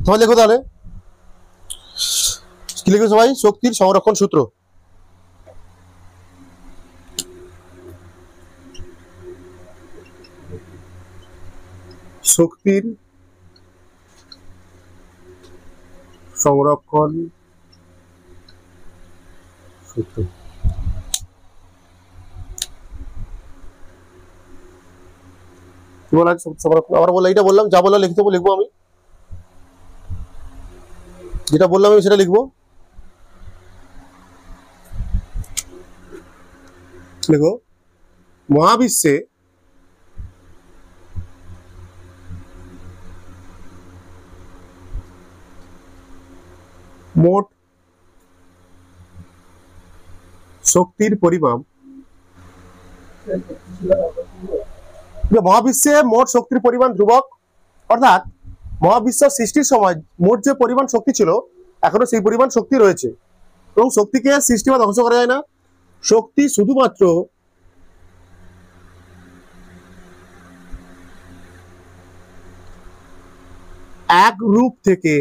তোমার লেখো তাহলে কি লিখবে সবাই? শক্তির সংরক্ষণ সূত্র। শক্তির সংরক্ষণ সূত্র। কি বলা সংরক্ষণ? আবার বললাম, এটা বললাম, যা বললাম লিখতে লিখবো, আমি যেটা বললাম আমি সেটা লিখবো। দেখো, মহাবিশ্বে মোট শক্তির পরিমাপ, মহাবিশ্বে মোট শক্তির পরিমাণ ধ্রুবক, অর্থাৎ মহাবিশ্ব সৃষ্টির সময় মোট যে পরিমাণ শক্তি ছিল এখনো সেই পরিমাণ শক্তি রয়েছে, এবং শক্তিকে সৃষ্টি বা ধ্বংস করা যায় না। শক্তি শুধুমাত্র এক রূপ থেকে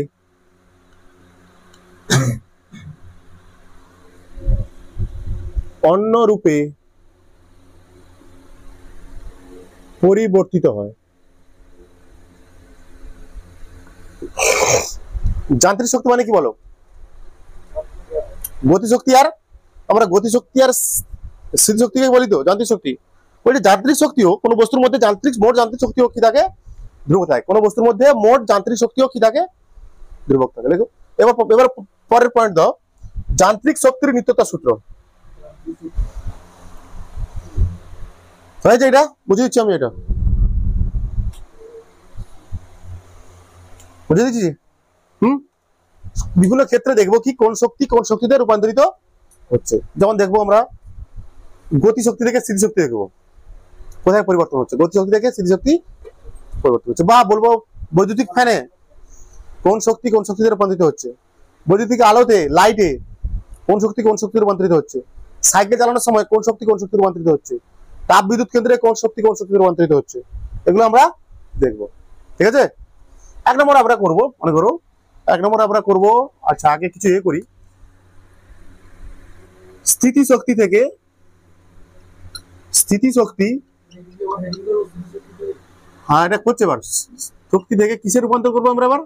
অন্য রূপে পরিবর্তিত হয়। যান্ত্রিক শক্তি মানে কি বলো? গতিশক্তি। আর আমরা গতিশক্তি আর স্থিতিশক্তিকে বলি তো যান্ত্রিক শক্তি। বলছে যান্ত্রিক শক্তিও কোন বস্তুর মধ্যে মোট যান্ত্রিক শক্তিও কি থাকে? ধ্রুবক থাকে। কোন বস্তুর মধ্যে মোট যান্ত্রিক শক্তিও কি থাকে? ধ্রুবক থাকে। দেখো এবার পরের পয়েন্ট দাও, যান্ত্রিক শক্তির নিত্যতা সূত্র। হয়েছে? এটা বুঝিয়ে দিচ্ছি আমি, এটা বুঝিয়ে দিচ্ছি। বিভিন্ন ক্ষেত্রে দেখবো কি কোন শক্তিতে রূপান্তরিত হচ্ছে। যেমন দেখবো আমরা গতিশক্তি থেকে স্থিতিশক্তি দেখবো কোথায় পরিবর্তন হচ্ছে, গতিশক্তি থেকে স্থিতিশক্তি পরিবর্তন হচ্ছে। বা বলবো বৈদ্যুতিক ফ্যানে কোন শক্তিতে রূপান্তরিত হচ্ছে, বৈদ্যুতিক আলোতে, লাইটে কোন শক্তি রূপান্তরিত হচ্ছে, সাইকেল চালানোর সময় কোন শক্তি রূপান্তরিত হচ্ছে, তাপ বিদ্যুৎ কেন্দ্রে কোন শক্তি রূপান্তরিত হচ্ছে, এগুলো আমরা দেখবো। ঠিক আছে? এক নম্বর আমরা করবো, মনে করো এক নম্বর আমরা করবো, আচ্ছা আগে কিছু করি, স্থিতিশক্তি থেকে হ্যাঁ এটা করছে। এবার শক্তি থেকে কিসে রূপান্তর করবো আমরা? এবার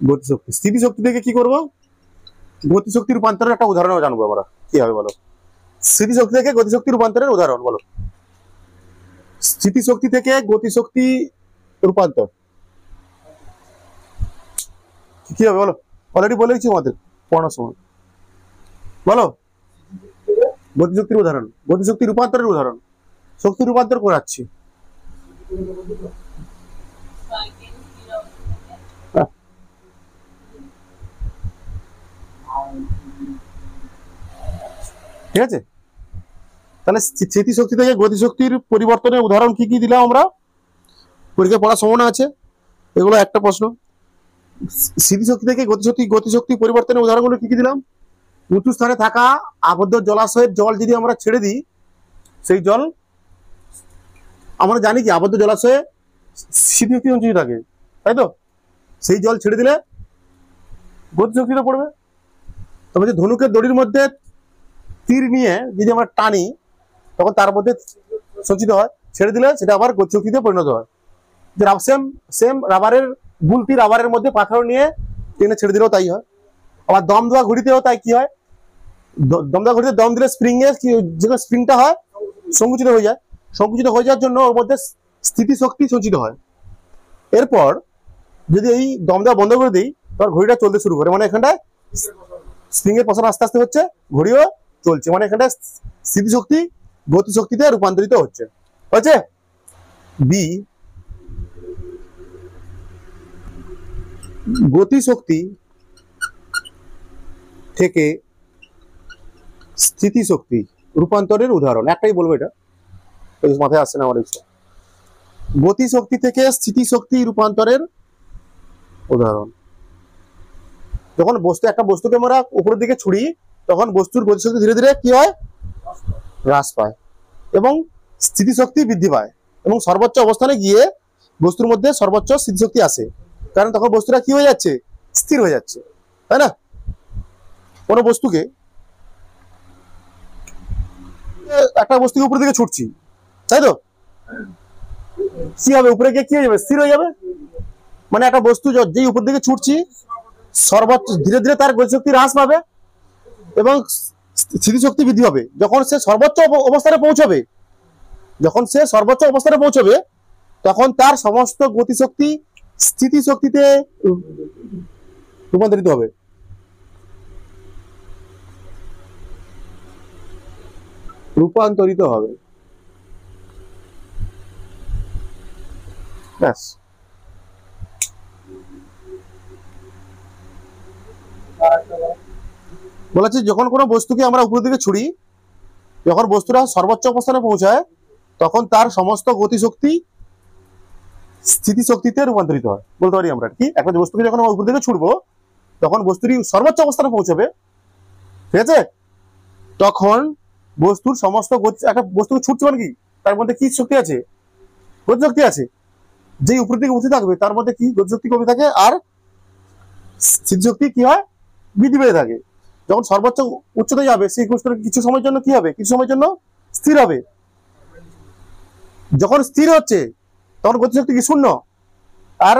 গতিশক্তি। স্থিতিশক্তি থেকে কি করবো? গতিশক্তি রূপান্তরের একটা উদাহরণ জানবো আমরা। কি হবে বলো? স্থিতিশক্তি থেকে গতিশক্তি রূপান্তরের উদাহরণ বলো। স্থিতিশক্তি থেকে গতিশক্তি রূপান্তর কি হবে বলো? অলরেডি বলে দিচ্ছি আমাদের পড়ানোর সময়। বলো, গতিশক্তির উদাহরণ, গতিশক্তি রূপান্তরের উদাহরণ, শক্তি রূপান্তর করাচ্ছি। ঠিক আছে? তাহলে স্থিতিশক্তি থেকে গতিশক্তির পরিবর্তনের উদাহরণ কি কি দিলাম আমরা? পরীক্ষায় পড়ার সম্ভাবনা আছে এগুলো। একটা প্রশ্ন, স্থিতিশক্তি থেকে গতিশক্তি পরিবর্তনের উদাহরণগুলো কি কি দিলাম? উঁচু স্থানে থাকা আবদ্ধ জলাশয়ের জল যদি আমরা ছেড়ে দিই, সেই জল, আমরা জানি কি আবদ্ধ জলাশয়ে স্থিতিশক্তি সঞ্চিত থাকে, তাই তো? সেই জল ছেড়ে দিলে গতিশক্তিতে পড়বে। তবে যে ধনুকের দড়ির মধ্যে তীর নিয়ে যদি আমরা টানি তখন তার মধ্যে সঞ্চিত হয়, ছেড়ে দিলে সেটা আবার গতিশক্তিতে পরিণত হয়। যে সেম রাবারের গুলতি রাবারের মধ্যে পাথর নিয়ে টেনে ছেড়ে দিলেও তাই হয়। আবার দম দেওয়া ঘড়িতেও তাই কি হয়? দম দেওয়া ঘড়িতে দম দিলে যে স্প্রিংটা হয় সংকুচিত হয়ে যায়। সংকুচিত হয়ে যাওয়ার জন্য ওর মধ্যে স্থিতিশক্তি সঞ্চিত হয়। এরপর যদি এই দম দেওয়া বন্ধ করে দিই তখন ঘড়িটা চলতে শুরু করে, মানে এখানটায় স্প্রিং এর পছন্দ আস্তে আস্তে হচ্ছে, ঘড়িও চলছে, মানে এখানটায় স্থিতিশক্তি গতিশক্তিতে রূপান্তরিত হচ্ছে। হচ্ছে বি, গতিশক্তি থেকে স্থিতিশক্তি রূপান্তরের উদাহরণ। একটাই বলবো, এটা মাথায় আসছে না আমার। গতিশক্তি থেকে স্থিতিশক্তি রূপান্তরের উদাহরণ, যখন একটা বস্তুকে আমরা উপরের দিকে ছুড়ি তখন বস্তুর গতিশক্তি ধীরে ধীরে কি হয়? হ্রাস পায় এবং স্থিতিশক্তি বৃদ্ধি পায়, এবং সর্বোচ্চ অবস্থানে গিয়ে বস্তুর মধ্যে সর্বোচ্চ স্থিতিশক্তি আসে। কারণ তখন বস্তুটা কি হয়ে যাচ্ছে, স্থির হয়ে যাচ্ছে, তাই না? কোনো বস্তুকে, একটা বস্তুকে উপর দিকে ছুটছি, তাই তো, কি হবে, উপরে গিয়ে কি হয়ে যাবে, স্থির হয়ে যাবে। মানে একটা বস্তু যেই উপর দিকে ছুটছি সর্বোচ্চ ধীরে ধীরে তার গতিশক্তি হ্রাস পাবে এবং স্থিতিশক্তি বৃদ্ধি হবে। যখন সে সর্বোচ্চ অবস্থানে পৌঁছবে, যখন সে সর্বোচ্চ অবস্থানে পৌঁছবে তখন তার সমস্ত গতিশক্তি স্থিতিশক্তিতে রূপান্তরিত হবে। রূপান্তরিত হবে, ব্যাস। বলেছি যখন কোনো বস্তুকে আমরা উপর দিকে ছুড়ি, যখন বস্তুটা সর্বোচ্চ অবস্থানে পৌঁছায় তখন তার সমস্ত গতিশক্তি স্থিতিশক্তিতে রূপান্তরিত হয়। বলতে পারি আমরা কি, একটা বস্তুকে যখন আমরা উপর দিকে ছুড়বো তখন বস্তুটি সর্বোচ্চ অবস্থানে পৌঁছাবে, ঠিক আছে? তখন বস্তুর সমস্ত গতি, একটা বস্তুকে ছুটছে মানে কি, তার মধ্যে কি শক্তি আছে, গতিশক্তি আছে। যেই উপর দিকে উঠে থাকবে তার মধ্যে কি গতিশক্তি কমে থাকে আর স্থিতিশক্তি কি হয়, বৃদ্ধি পেয়ে থাকে। যখন সর্বোচ্চ উচ্চতায় যাবে সেই বস্তুটা কিছু সময়ের জন্য কি হবে, কিছু সময়ের জন্য স্থির হবে। যখন স্থির হচ্ছে তখন গতিশক্তি কি শূন্য, আর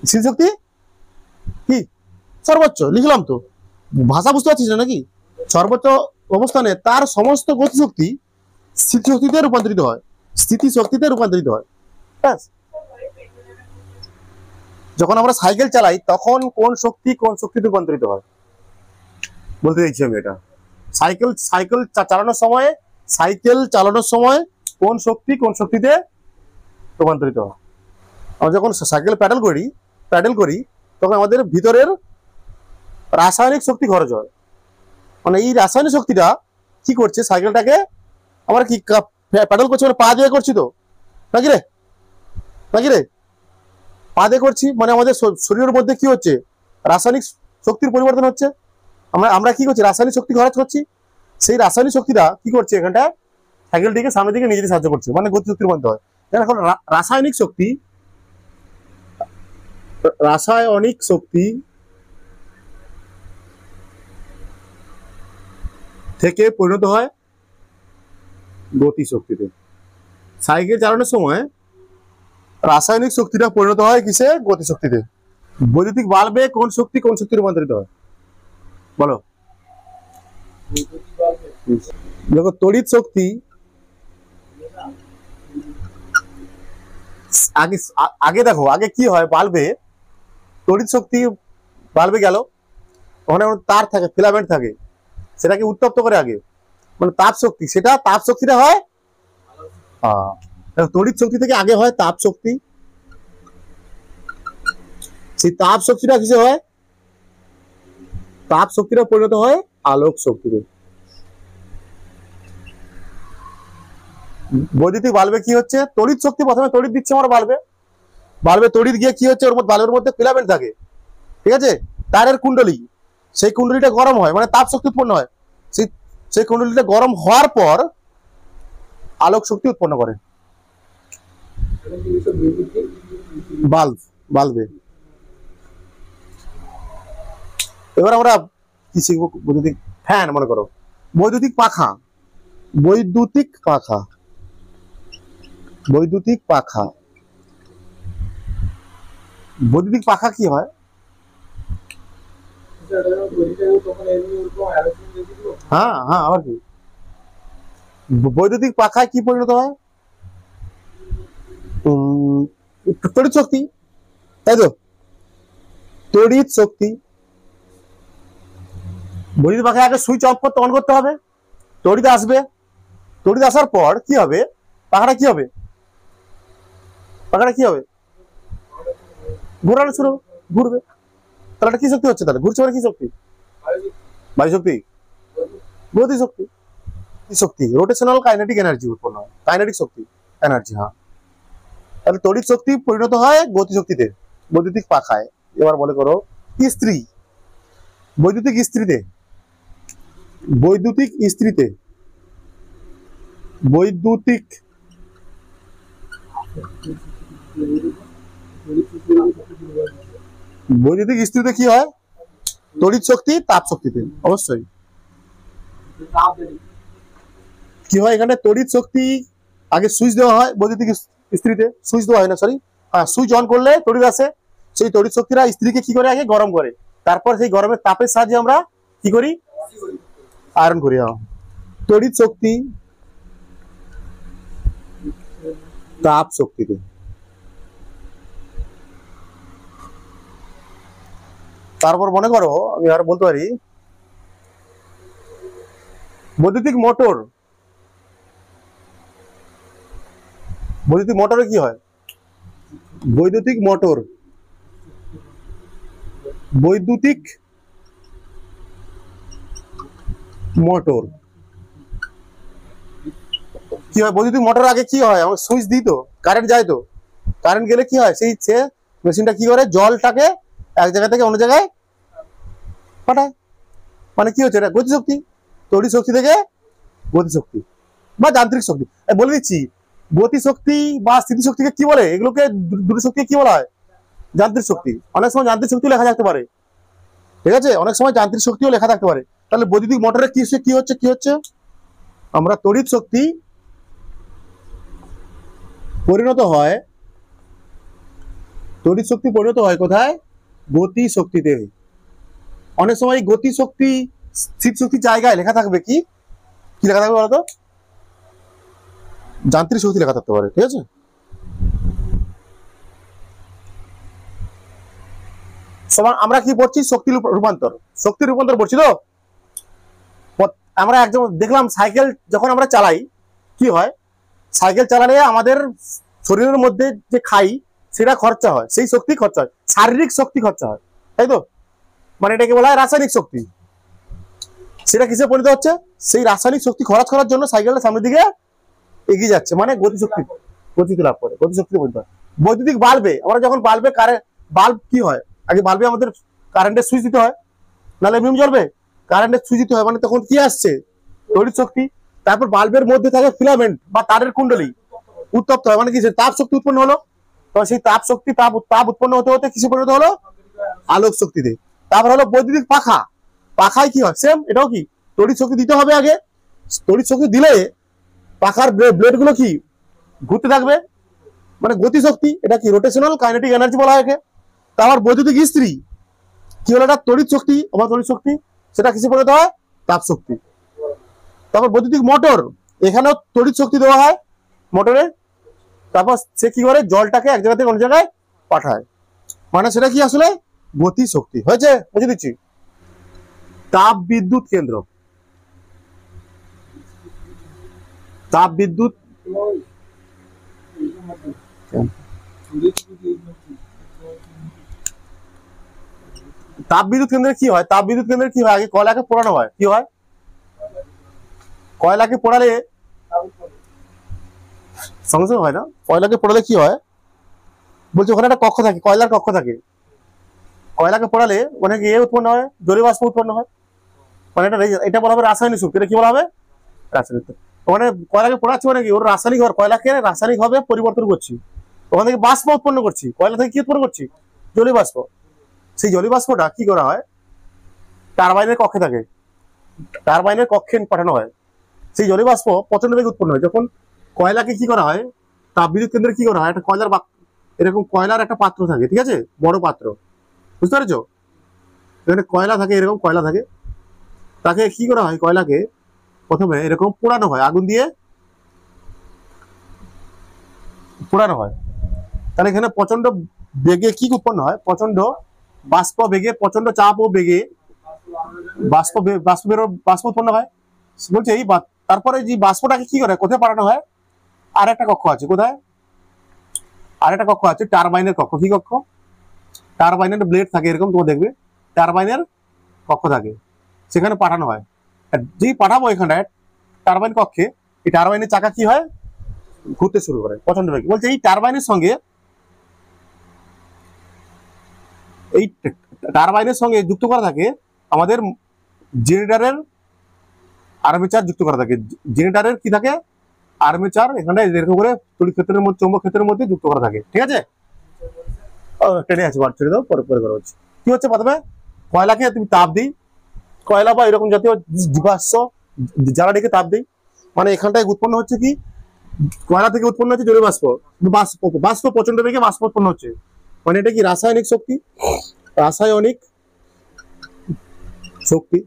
স্থিতিশক্তি কি সর্বোচ্চ। লিখলাম তো, ভাষা বুঝতে পারছিস না নাকি? সর্বোচ্চ অবস্থানে তার সমস্ত গতিশক্তি স্থিতিশক্তিতে রূপান্তরিত হয়, স্থিতিশক্তিতে রূপান্তরিত হয়, ব্যাস। যখন আমরা সাইকেল চালাই তখন কোন শক্তি কোন শক্তিতে রূপান্তরিত হয়, বলতে চাইছি আমি এটা। সাইকেল সাইকেল চালানোর সময়, সাইকেল চালানোর সময় কোন শক্তি কোন শক্তিতে রূপান্তরিত হয়। আমরা যখন সাইকেল প্যাডেল করি তখন আমাদের ভিতরের রাসায়নিক শক্তি খরচ হয়। মানে এই রাসায়নিক শক্তিটা কি করছে, সাইকেলটাকে আমরা কি প্যাডেল করছি মানে পা দিয়ে করছি তো, নাকি রে, নাকি রে? পা দিয়ে করছি মানে আমাদের শরীরের মধ্যে কি হচ্ছে, রাসায়নিক শক্তির পরিবর্তন হচ্ছে। আমরা কি করছি, রাসায়নিক শক্তি খরচ করছি। সেই রাসায়নিক শক্তিটা কি করছে, এখানটা সাইকেলটিকে সামনের দিকে নিয়ে যেতে সাহায্য করছে, মানে গতিশক্তির মধ্যে হয়। এখন রাসায়নিক শক্তি থেকে পরিণত হয় গতিশক্তিতে। সাইকেল চালানোর সময় রাসায়নিক শক্তিটা পরিণত হয় কিসে, গতিশক্তিতে। বৈদ্যুতিক বাল্বে কোন শক্তি কোন শক্তি রূপান্তরিত হয়, বলো? দেখো তড়িৎ শক্তি আগে দেখো, আগে কি হয়, বাল্বে তড়িৎ শক্তি, বাল্বে গেল ওখানে তার থাকে, ফিলামেন্ট থাকে, সেটাকে উত্তপ্ত করে আগে, মানে তাপ শক্তি, সেটা তাপ শক্তিটা হয়। তড়িৎ শক্তি থেকে আগে হয় তাপ শক্তি, সেই তাপ শক্তিটা কিসে হয়, তাপ শক্তিটা পরিণত হয় আলোক শক্তিতে। বৈদ্যুতিক বাল্বে কি হচ্ছে, তড়িৎ শক্তি প্রথমে তড়িৎ দিচ্ছে আমার বাল্বে তড়িৎ গিয়ে কি হচ্ছে, ওর মধ্যে বাল্বের মধ্যে ফিলামেন্ট থাকে, ঠিক আছে, তারের কুণ্ডলী, সেই কুণ্ডলীটা গরম হয়, মানে তাপ শক্তি উৎপন্ন হয়। সেই কুণ্ডলীটা গরম হওয়ার পর আলোক শক্তি উৎপন্ন করে বাল্বে। এবার আমরা কি শিখবো, বৈদ্যুতিক ফ্যান, মনে করো বৈদ্যুতিক পাখা, বৈদ্যুতিক পাখা, বৈদ্যুতিক পাখা, বৈদ্যুতিক পাখা কি হয়, হ্যাঁ হ্যাঁ, আবার কি বৈদ্যুতিক পাখায় কি পরিণত হয়, তড়িৎ শক্তি, তাই তো, তড়িৎ শক্তি। বৈদ্যুতিক পাখায় আগে সুইচ অফ করতে, অন করতে হবে, তড়িৎ আসবে, তড়িৎ আসার পর কি হবে, পাখাটা কি হবে, পাখাটা কি হবে, ঘোরানো শুরু, ঘুরবে। তাহলে কি শক্তি হচ্ছে, তাহলে ঘুরছে মানে কি শক্তি, বায়ু শক্তি, গতি শক্তি, কি শক্তি, রোটেশনাল কাইনেটিক এনার্জি উৎপন্ন হয়, কাইনেটিক শক্তি, এনার্জি। হ্যাঁ, তাহলে তড়িৎ শক্তি পরিণত হয় গতি শক্তিতে বৈদ্যুতিক পাখায়। এবার মনে করো ইস্ত্রি, বৈদ্যুতিক ইস্ত্রিতে, বৈদ্যুতিক ইস্ত্রিতে, বৈদ্যুতিক বৈদ্যুতিক ইস্ত্রিতে কি হয়? তড়িৎ শক্তি তাপ শক্তিতে, অবশ্যই কি হয় এখানে তড়িৎ শক্তি আগে সুইচ দেওয়া হয় বৈদ্যুতিক ইস্ত্রিতে, সুইচ দেওয়া হয় না সরি, হ্যাঁ সুইচ অন করলে তড়িৎ আসে, সেই তড়িৎ শক্তিরা ইস্ত্রিকে কি করে আগে গরম করে, তারপর সেই গরমের তাপের সাহায্যে আমরা কি করি? আয়রন করি। তড়িৎ শক্তি তাপ শক্তিতে। তারপর মনে করো আমি আর বলতে পারি বৈদ্যুতিক মোটর, বৈদ্যুতিক মোটরে কি হয়? বৈদ্যুতিক মোটর, বৈদ্যুতিক মোটর কি হয়? বৈদ্যুতিক মোটর আগে কি হয়? আমরা সুইচ দিই তো, কারেন্ট যায় তো, কারেন্ট গেলে কি হয়? সেই মেশিনটা কি করে জলটাকে এক জায়গা থেকে অন্য জায়গায় পাঠায়, মানে কি হচ্ছে এটা? গতিশক্তি। তড়িৎ শক্তি থেকে গতিশক্তি বা যান্ত্রিক শক্তি। বলে দিচ্ছি গতিশক্তি বা স্থিতিশক্তিকে কি বলে? এগুলোকে দুটো শক্তিকে কি বলা হয়? যান্ত্রিক শক্তি। অনেক সময় যান্ত্রিক শক্তি লেখা থাকতে পারে, ঠিক আছে, অনেক সময় যান্ত্রিক শক্তিও লেখা থাকতে পারে। তাহলে বৈদ্যুতিক মোটরে কি হচ্ছে? আমরা তড়িৎ শক্তি পরিণত হয়, তড়িৎ শক্তি পরিণত হয় কোথায়? গতি শক্তিতে। অনেক সময় গতি শক্তি স্থির শক্তির জায়গায় লেখা থাকবে কি লেখা থাকবে বলতো? যান্ত্রিক শক্তি লেখা থাকতে পারে, ঠিক আছে। সমান আমরা কি পড়ছি? শক্তির রূপান্তর, শক্তির রূপান্তর পড়ছি তো। আমরা একদম দেখলাম সাইকেল যখন আমরা চালাই কি হয়? সাইকেল চালালে আমাদের শরীরের মধ্যে যে খাই সেটা খরচা হয়, সেই শক্তি খরচা হয়, শারীরিক শক্তি খরচা হয়, তাই তো? মানে এটাকে বলা হয় রাসায়নিক শক্তি। সেটা কিসে পরিণত হচ্ছে? সেই রাসায়নিক শক্তি খরচ করার জন্য সাইকেলটা সামনের দিকে এগিয়ে যাচ্ছে, মানে গতিশক্তি, গতিতে লাভ করে, গতিশক্তি পরিণত হয়। বৈদ্যুতিক বাল্বে আমরা যখন বাল্বে বাল্ব কি হয়? আগে বাল্বে আমাদের কারেন্টের সুইচ দিতে হয়, নাহলে এমনি জ্বলবে, কারেন্টের সুইচ দিতে হয়, মানে তখন কি আসছে? তড়িৎ শক্তি। তারপর বাল্বের মধ্যে থাকে ফিলামেন্ট বা তারের কুণ্ডলী, উত্তপ্ত হয়, মানে কি তাপ শক্তি উৎপন্ন হলো। তো সেই তাপ শক্তি তাপ উৎপন্ন হতে হতে কিসে পরিণত হলো? আলোক শক্তিতে। তারপর হলো বৈদ্যুতিক পাখা, পাখায় কি হয়? সেম, এটাও কি তড়িৎ শক্তি দিতে হবে আগে। তড়িৎ শক্তি দিলে পাখার ব্লেড গুলো কি ঘুরতে থাকবে, মানে গতিশক্তি। এটা কি রোটেশনাল কাইনেটিক এনার্জি বলা হয় একে। তারপর বৈদ্যুতিক ইস্ত্রি কি হলো? এটা তড়িৎ শক্তি, আবার তড়িৎ শক্তি, সেটা কিসে পরিণত হয়? তাপ শক্তি। তারপর বৈদ্যুতিক মোটর, এখানেও তড়িৎ শক্তি দেওয়া হয় মোটরে, তারপর সে কি করে? জলটাকে এক জায়গা থেকে অন্য জায়গায় পাঠায়, মানে সেটা কি আসলে? গতি শক্তি। হয়েছে? বুঝে দিচ্ছি। তাপ বিদ্যুৎ কেন্দ্র, তাপ বিদ্যুৎ তাপ বিদ্যুৎ কেন্দ্রে কি হয়? তাপ বিদ্যুৎ কেন্দ্রে কি হয়? আগে কয়লাকে পোড়ানো হয়, কি হয়? কয়লাকে পোড়ালে সঙ্গে সঙ্গে হয় না, কয়লাকে পোড়ালে কি হয় বলছি? ওখানে একটা কক্ষ থাকে, কয়লার কক্ষ থাকে। কয়লাকে পোড়ালে অনেক উৎপন্ন হয়, জলীয় বাষ্প উৎপন্ন হয়, মানে এটা বলা হবে রাসায়নিক শক্তি। এটা কি বলা হবে? রাসায়নিক। ওখানে কয়লাকে পোড়াচ্ছি মানে কি? ওর রাসায়নিক কয়লাকে রাসায়নিক ভাবে পরিবর্তন করছি, ওখান থেকে বাষ্প উৎপন্ন করছি। কয়লা থেকে কি উৎপন্ন করছি? জলীয় বাষ্প। সেই জলীয় বাষ্পটা কি করা হয়? টারবাইনের কক্ষে থাকে, টারবাইনের কক্ষে পাঠানো হয়। সেই জলীয় বাষ্প প্রচন্ড বেগে উৎপন্ন হয়। যখন কয়লাকে কি করা হয়? তাপবিদ্যুৎ কেন্দ্রে কি করা হয়? একটা কয়লার এরকম কয়লার একটা পাত্র থাকে, ঠিক আছে, বড় পাত্র, বুঝতে পেরেছো? এখানে কয়লা থাকে, এরকম কয়লা থাকে, তাকে কি করা হয়? কয়লাকে প্রথমে এরকম পোড়ানো হয়, আগুন দিয়ে পোড়ানো হয়। তাহলে এখানে প্রচন্ড বেগে কি উৎপন্ন হয়? প্রচন্ড বাষ্প বেগে, প্রচন্ড চাপ ও বেগে বাষ্প উৎপন্ন হয়। বলছে এই তারপরে যে বাষ্পটাকে কি করে? কোথায় পাঠানো হয়? আর একটা কক্ষ আছে, কোথায়? আর একটা কক্ষ আছে, টারবাইনের কক্ষ। কি কক্ষ? টারবাইনের ব্লেড থাকে এরকম, তোমার দেখবে টারবাইনের কক্ষ থাকে, সেখানে পাঠানো হয়। যেই পাঠাবো এখানটায় টারবাইন কক্ষে, এই টারবাইনের চাকা কি হয়? ঘুরতে শুরু করে প্রচন্ড বেগে। বলছে এই টারবাইনের সঙ্গে যুক্ত করা থাকে আমাদের জেনারেটরের আর্মেচার যুক্ত করা থাকে। জেনারেটরের কি থাকে? আর্মেচার। এখানে এরকম করে তড়িৎ ক্ষেত্রের মধ্যে, চৌম্বক ক্ষেত্রের মধ্যে যুক্ত করা থাকে, ঠিক আছে। ট্রেনে আছে, বার ছেড়ে দাও, পরে পরে করা হচ্ছে। কি হচ্ছে, প্রথমে কয়লাকে তুমি তাপ দিই, কয়লা বা এরকম জাতীয় জীবাশ্ম জ্বালানিকে তাপ দিই, মানে এখানটায় উৎপন্ন হচ্ছে কি, কয়লা থেকে উৎপন্ন হচ্ছে জলীয় বাষ্প, বাষ্প বাষ্প প্রচন্ড বেগে বাষ্প উৎপন্ন হচ্ছে, মানে এটা কি রাসায়নিক শক্তি, রাসায়নিক শক্তি।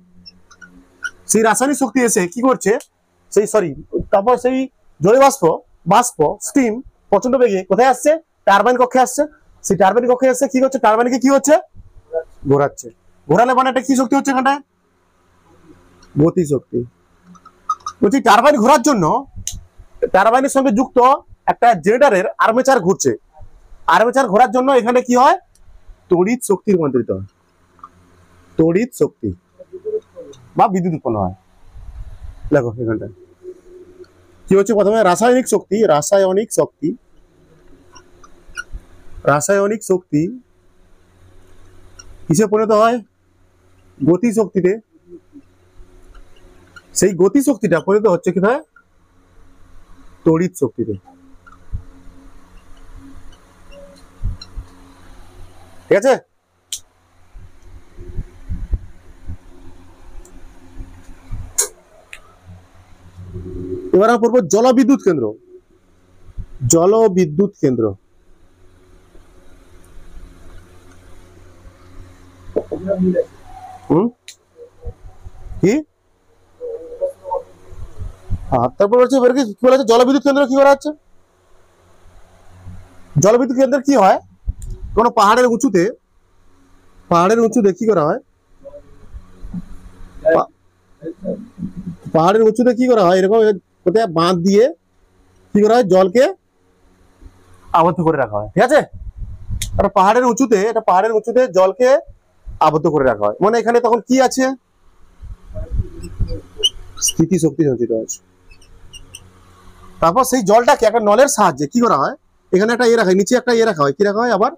সেই রাসায়নিক শক্তি এসে কি করছে, সেই তারপর সেই জলীয় বাষ্প, বাষ্প স্টিম প্রচন্ড বেগে কোথায় আসছে, টারবাইন কক্ষে আসছে। সেই টারবাইন কক্ষে এসে কি করছে, টারবাইনকে কি হচ্ছে, ঘোরাচ্ছে। ঘোরালে মানে এটা কি শক্তি হচ্ছে, এখানটায় গতি শক্তি। বলছি টারবাইন ঘোরার জন্য টারবাইনের সঙ্গে যুক্ত একটা জেনারেটরের আর্মেচার ঘুরছে, আর্মেচার ঘোরার জন্য এখানে কি হয়, তড়িৎ শক্তি রূপান্তরিত হয়, তড়িৎ শক্তি বা বিদ্যুৎ উৎপন্ন হয়। দেখো এখানটায় কি হচ্ছে, প্রথমে রাসায়নিক শক্তি, রাসায়নিক শক্তি, রাসায়নিক শক্তি কিসে পরিণত হয়, গতি শক্তিতে। সেই গতি শক্তিটা পরিণত হচ্ছে কোথায়, তড়িৎ শক্তিতে। ঠিক আছে, এবার আমরা পড়বো জলবিদ্যুৎ কেন্দ্র। জলবিদ্যুৎ কেন্দ্র কি, তারপর হচ্ছে কি বলা হচ্ছে, জলবিদ্যুৎ কেন্দ্র কি করা হচ্ছে, জলবিদ্যুৎ কেন্দ্র কি হয়, কোন পাহাড়ের উঁচুতে, পাহাড়ের উঁচুতে কি করা হয়, পাহাড়ের উঁচুতে কি করা হয়, এরকম কোথায় বাঁধ দিয়ে কি করা হয়, জলকে আবদ্ধ করে রাখা হয়। ঠিক আছে, একটা পাহাড়ের উঁচুতে, এটা পাহাড়ের উঁচুতে জলকে আবদ্ধ করে রাখা হয়, মানে এখানে তখন কি আছে, স্থিতি শক্তি সঞ্চিত আছে। তারপর সেই জলটাকে একটা নলের সাহায্যে কি করা হয়, এখানে একটা রাখা হয়, নিচে একটা রাখা হয়, কি রাখা হয়, আবার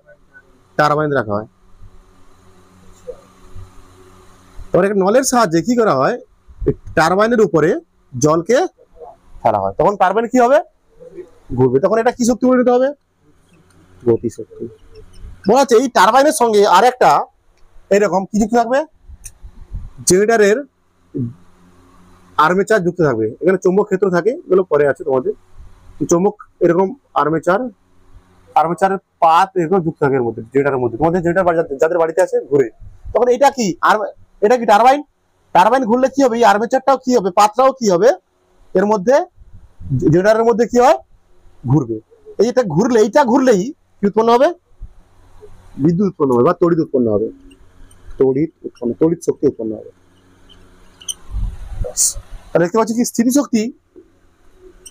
টারবাইন রাখা হয়। এবার একটা নলের সাহায্যে কি করা হয়, টারবাইনের উপরে জলকে ফেলা হয়, তখন টারবাইন কি হবে, ঘুরবে, তখন এটা কি শক্তি পরিণত হবে, গতি শক্তি। বলা হচ্ছে এই টারবাইনের সঙ্গে আর একটা এরকম কি যুক্ত থাকবে, জেনারেটরের আর্মেচার যুক্ত থাকবে, এখানে চৌম্বক ক্ষেত্র থাকে, এগুলো পরে আছে তোমাদের, চৌম্বক এরকম আর্মেচার, আর্মেচারের পাত এরকম যুক্ত থাকে এর মধ্যে, জেনারেটরের মধ্যে, তোমাদের জেনারেটর যাদের বাড়িতে আছে ঘুরে, তখন এটা কি, এটা কি টারবাইন, টারবাইন ঘুরলে কি হবে, এই আর্মেচারটাও কি হবে, পাতটাও কি হবে, এর মধ্যে জেনারেটরের মধ্যে কি হয়, ঘুরবে। এইটা ঘুরলে, এইটা ঘুরলেই কি উৎপন্ন হবে, বিদ্যুৎ উৎপন্ন হবে বা তড়িৎ উৎপন্ন হবে, তড়িৎ উৎপন্ন, তড়িৎ শক্তি উৎপন্ন হবে। তাহলে দেখতে পাচ্ছি কি, স্থিতিশক্তি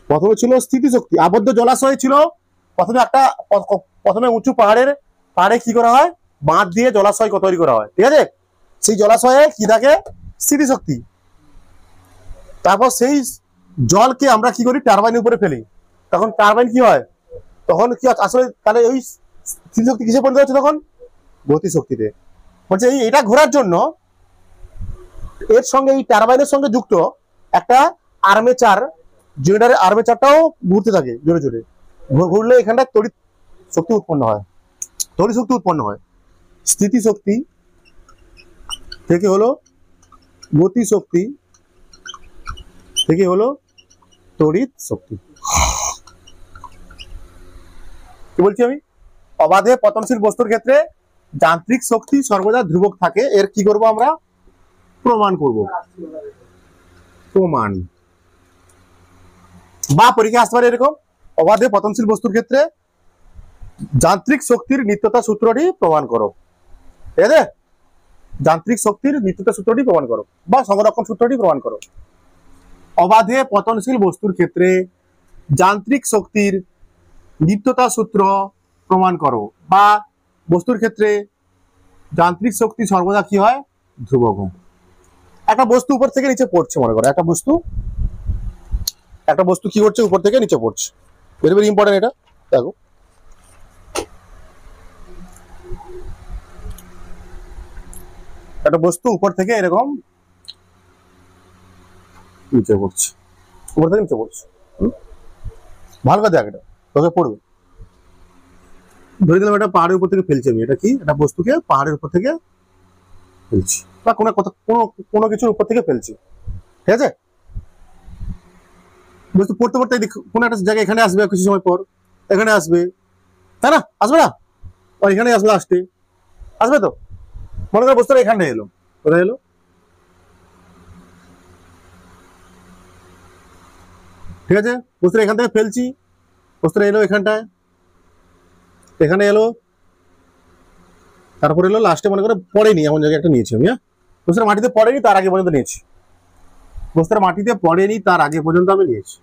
প্রথমে ছিল, স্থিতিশক্তি আবদ্ধ জলাশয় ছিল, প্রথমে উঁচু পাহাড়ে কি করা হয়, বাঁধ দিয়ে জলাশয় তৈরি করা হয়। ঠিক আছে, সেই জলাশয়ে কি থাকে, স্থিতিশক্তি। তারপর সেই জলকে আমরা কি করি, টারবাইনের উপরে ফেলি, তখন টারবাইন কি হয়, তখন কি আসলে তাহলে ওই স্থিতিশক্তি কিসে পরিণত হচ্ছে, তখন গতি শক্তিতে। বলছে এটা ঘোরার জন্য এর সঙ্গে, এই টারবাইনের সঙ্গে যুক্ত একটা আর্মেচার, জেনারেটরের আর্মেচারটাও ঘুরতে থাকে জোরে জোরে, ঘুরলে এখানটা তড়িৎ শক্তি উৎপন্ন হয়, তড়িৎ শক্তি উৎপন্ন হয়। স্থিতি শক্তি থেকে হলো গতি শক্তি, থেকে হলো তড়িৎ শক্তি। কি বলছি আমি, অবাধে পতনশীল বস্তুর ক্ষেত্রে যান্ত্রিক শক্তি সর্বদা ধ্রুবক থাকে, এর কি করব আমরা, প্রমাণ করব, প্রমাণ। বা পরীক্ষা আসতে পারে এরকম, অবাধে পতনশীল বস্তুর ক্ষেত্রে যান্ত্রিক শক্তির নিত্যতা সূত্রটি প্রমাণ করো। ঠিক আছে, যান্ত্রিক শক্তির নিত্যতা সূত্রটি প্রমাণ করো বা সংরক্ষণ সূত্রটি প্রমাণ করো। অবাধে পতনশীল বস্তুর ক্ষেত্রে যান্ত্রিক শক্তির নিত্যতা সূত্র প্রমাণ করো, বা বস্তুর ক্ষেত্রে যান্ত্রিক শক্তি সর্বদা কি হয়, ধ্রুবক হয়। একটা বস্তু উপর থেকে নিচে পড়ছে, মনে করো একটা বস্তু কি করছে, উপর থেকে নিচে পড়ছে, ভেরি ভেরি ইম্পর্টেন্ট এটা। দেখো একটা বস্তু উপর থেকে এরকম নিচে পড়ছে, উপর থেকে নিচে পড়ছে, ভালো করে দেখ, এটা তোকে পড়বে। ধরে দিলাম এটা পাহাড়ের উপর থেকে ফেলছি আমি, এটা কি একটা বস্তুকে পাহাড়ের উপর থেকে ফেলছি বা কোনো কোনো কিছুর উপর থেকে ফেলছি, ঠিক আছে। বস্তু পড়তে পড়তে কোনো একটা জায়গায় এখানে আসবে কিছু সময় পর, এখানে আসবে, তাই না? আসবে না? আর এখানে আসবে, লাস্টে আসবে তো। মনে করো বস্তুটা এখানে এলো, কোথায় এলো? ঠিক আছে, বস্তুটা এখান থেকে ফেলছি, বস্তুটা এলো এখানটায়, এখানে এলো, তারপর এলো লাস্টে মনে করো পড়েনি এমন জায়গায় একটা নিয়েছি আমি, হ্যাঁ। বস্তুটা মাটিতে পড়েনি তার আগে পর্যন্ত নিয়েছি, বস্তুটা মাটিতে পড়েনি তার আগে পর্যন্ত আমি নিয়েছি।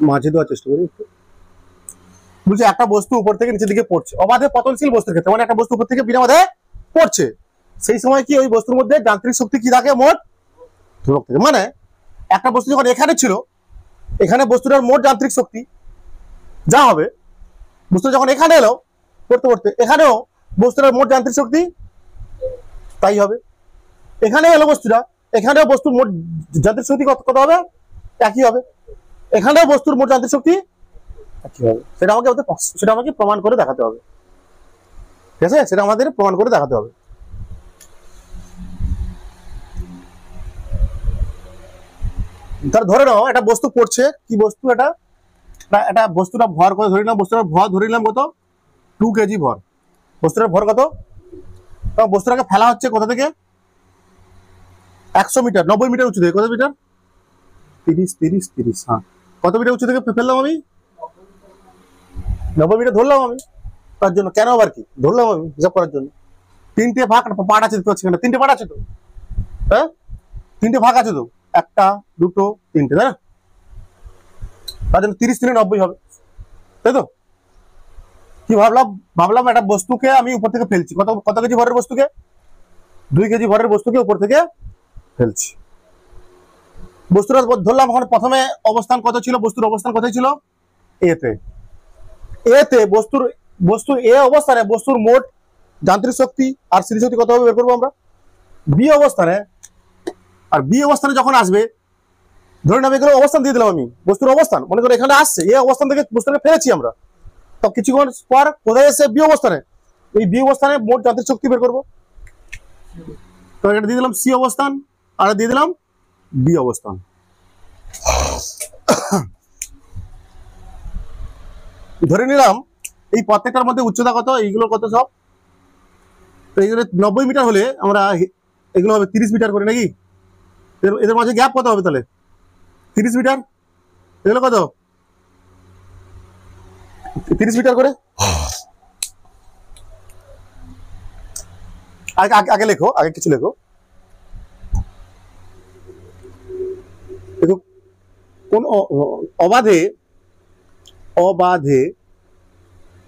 মাঝে দেওয়ার চেষ্টা করি। বলছে একটা বস্তু উপর থেকে নিচের দিকে পড়ছে, অবাধে পতনশীল বস্তুর ক্ষেত্রে, মানে একটা বস্তু উপর থেকে বিনা বাধে পড়ছে, সেই সময় কি ওই বস্তুর মধ্যে যান্ত্রিক শক্তি কি থাকে? মোট ধ্রুবক থাকে। মানে একটা বস্তু যখন এখানে ছিল, এখানে বস্তুটার মোট যান্ত্রিক শক্তি যা হবে, বস্তু যখন এখানে এলো পড়তে পড়তে, এখানেও বস্তুটার মোট যান্ত্রিক শক্তি তাই হবে। এখানে এলো বস্তুটা, এখানেও বস্তুর মোট যান্ত্রিক শক্তি কত হবে? একই হবে। এখানেও বস্তুর মোট যান্ত্রিক শক্তি একই হবে। সেটা আমাকে প্রমাণ করে দেখাতে হবে, ঠিক আছে? সেটা আমাদের প্রমাণ করে দেখাতে হবে। তার ধরে নাও একটা বস্তু পড়ছে, কি বস্তু এটা? এটা বস্তুটা ভর করে ধরে নিলাম, বস্তুটার ভর ধরে নিলাম কত? 2 কেজি ভর। বস্তুটার ভর কত? বস্তুটাকে ফেলা হচ্ছে কোথা থেকে? 100 মিটার, 90 মিটার উঁচু থেকে। কত মিটার? 30। হ্যাঁ, কত মিটার উঁচু থেকে ফেললাম আমি? 90 মিটার ধরলাম আমি। তার জন্য কেন আবার কি ধরলাম আমি? হিসাব করার জন্য। 3টে পার্ট আছে, দেখতে পাচ্ছি এখানে 3টে পার্ট আছে তো, হ্যাঁ 3টে ভাগ আছে তো, 1টা 2টো 3টে, তাই না? তার জন্য 30 3 90 হবে, তাই তো? কি ভাবলাম একটা বস্তুকে আমি উপর থেকে ফেলছি, কত কেজি ভরের বস্তুকে? 2 কেজি ভরের বস্তুকে উপর থেকে ফেলছি। বস্তুটা ধরলাম, ওখানে প্রথমে অবস্থান কত ছিল? বস্তুর অবস্থান কোথায় ছিল? এতে বস্তু এ অবস্থানে বস্তুর মোট যান্ত্রিক শক্তি আর স্থিতি শক্তি কত হবে বের করবো আমরা বি অবস্থানে। আর বি অবস্থানে যখন আসবে, ধরে নেবে এখানে অবস্থান দিয়ে দিলাম আমি, বস্তুর অবস্থান মনে করো এখানে আসছে, এই অবস্থান থেকে বস্তুটাকে ফেলেছি আমরা, তো কিছুক্ষণ পর কোথায় এসে বি অবস্থানে, এই বি অবস্থানে মোট যান্ত্রিক শক্তি বের করবো। তো এটা দিয়ে দিলাম সি অবস্থান, আর দিয়ে দিলাম বি অবস্থান। ধরে নিলাম এই প্রত্যেকটার মধ্যে উচ্চতা কত, এইগুলো কত সব, তো এইগুলো 90 মিটার হলে আমরা এগুলো হবে 30 মিটার করে, নাকি? এদের মাঝে গ্যাপ কত হবে তাহলে? 30 মিটার। এগুলো কত? 30 মিটার করে। আগে লেখো, আগে কিছু লেখো। দেখো, কোন অবাধে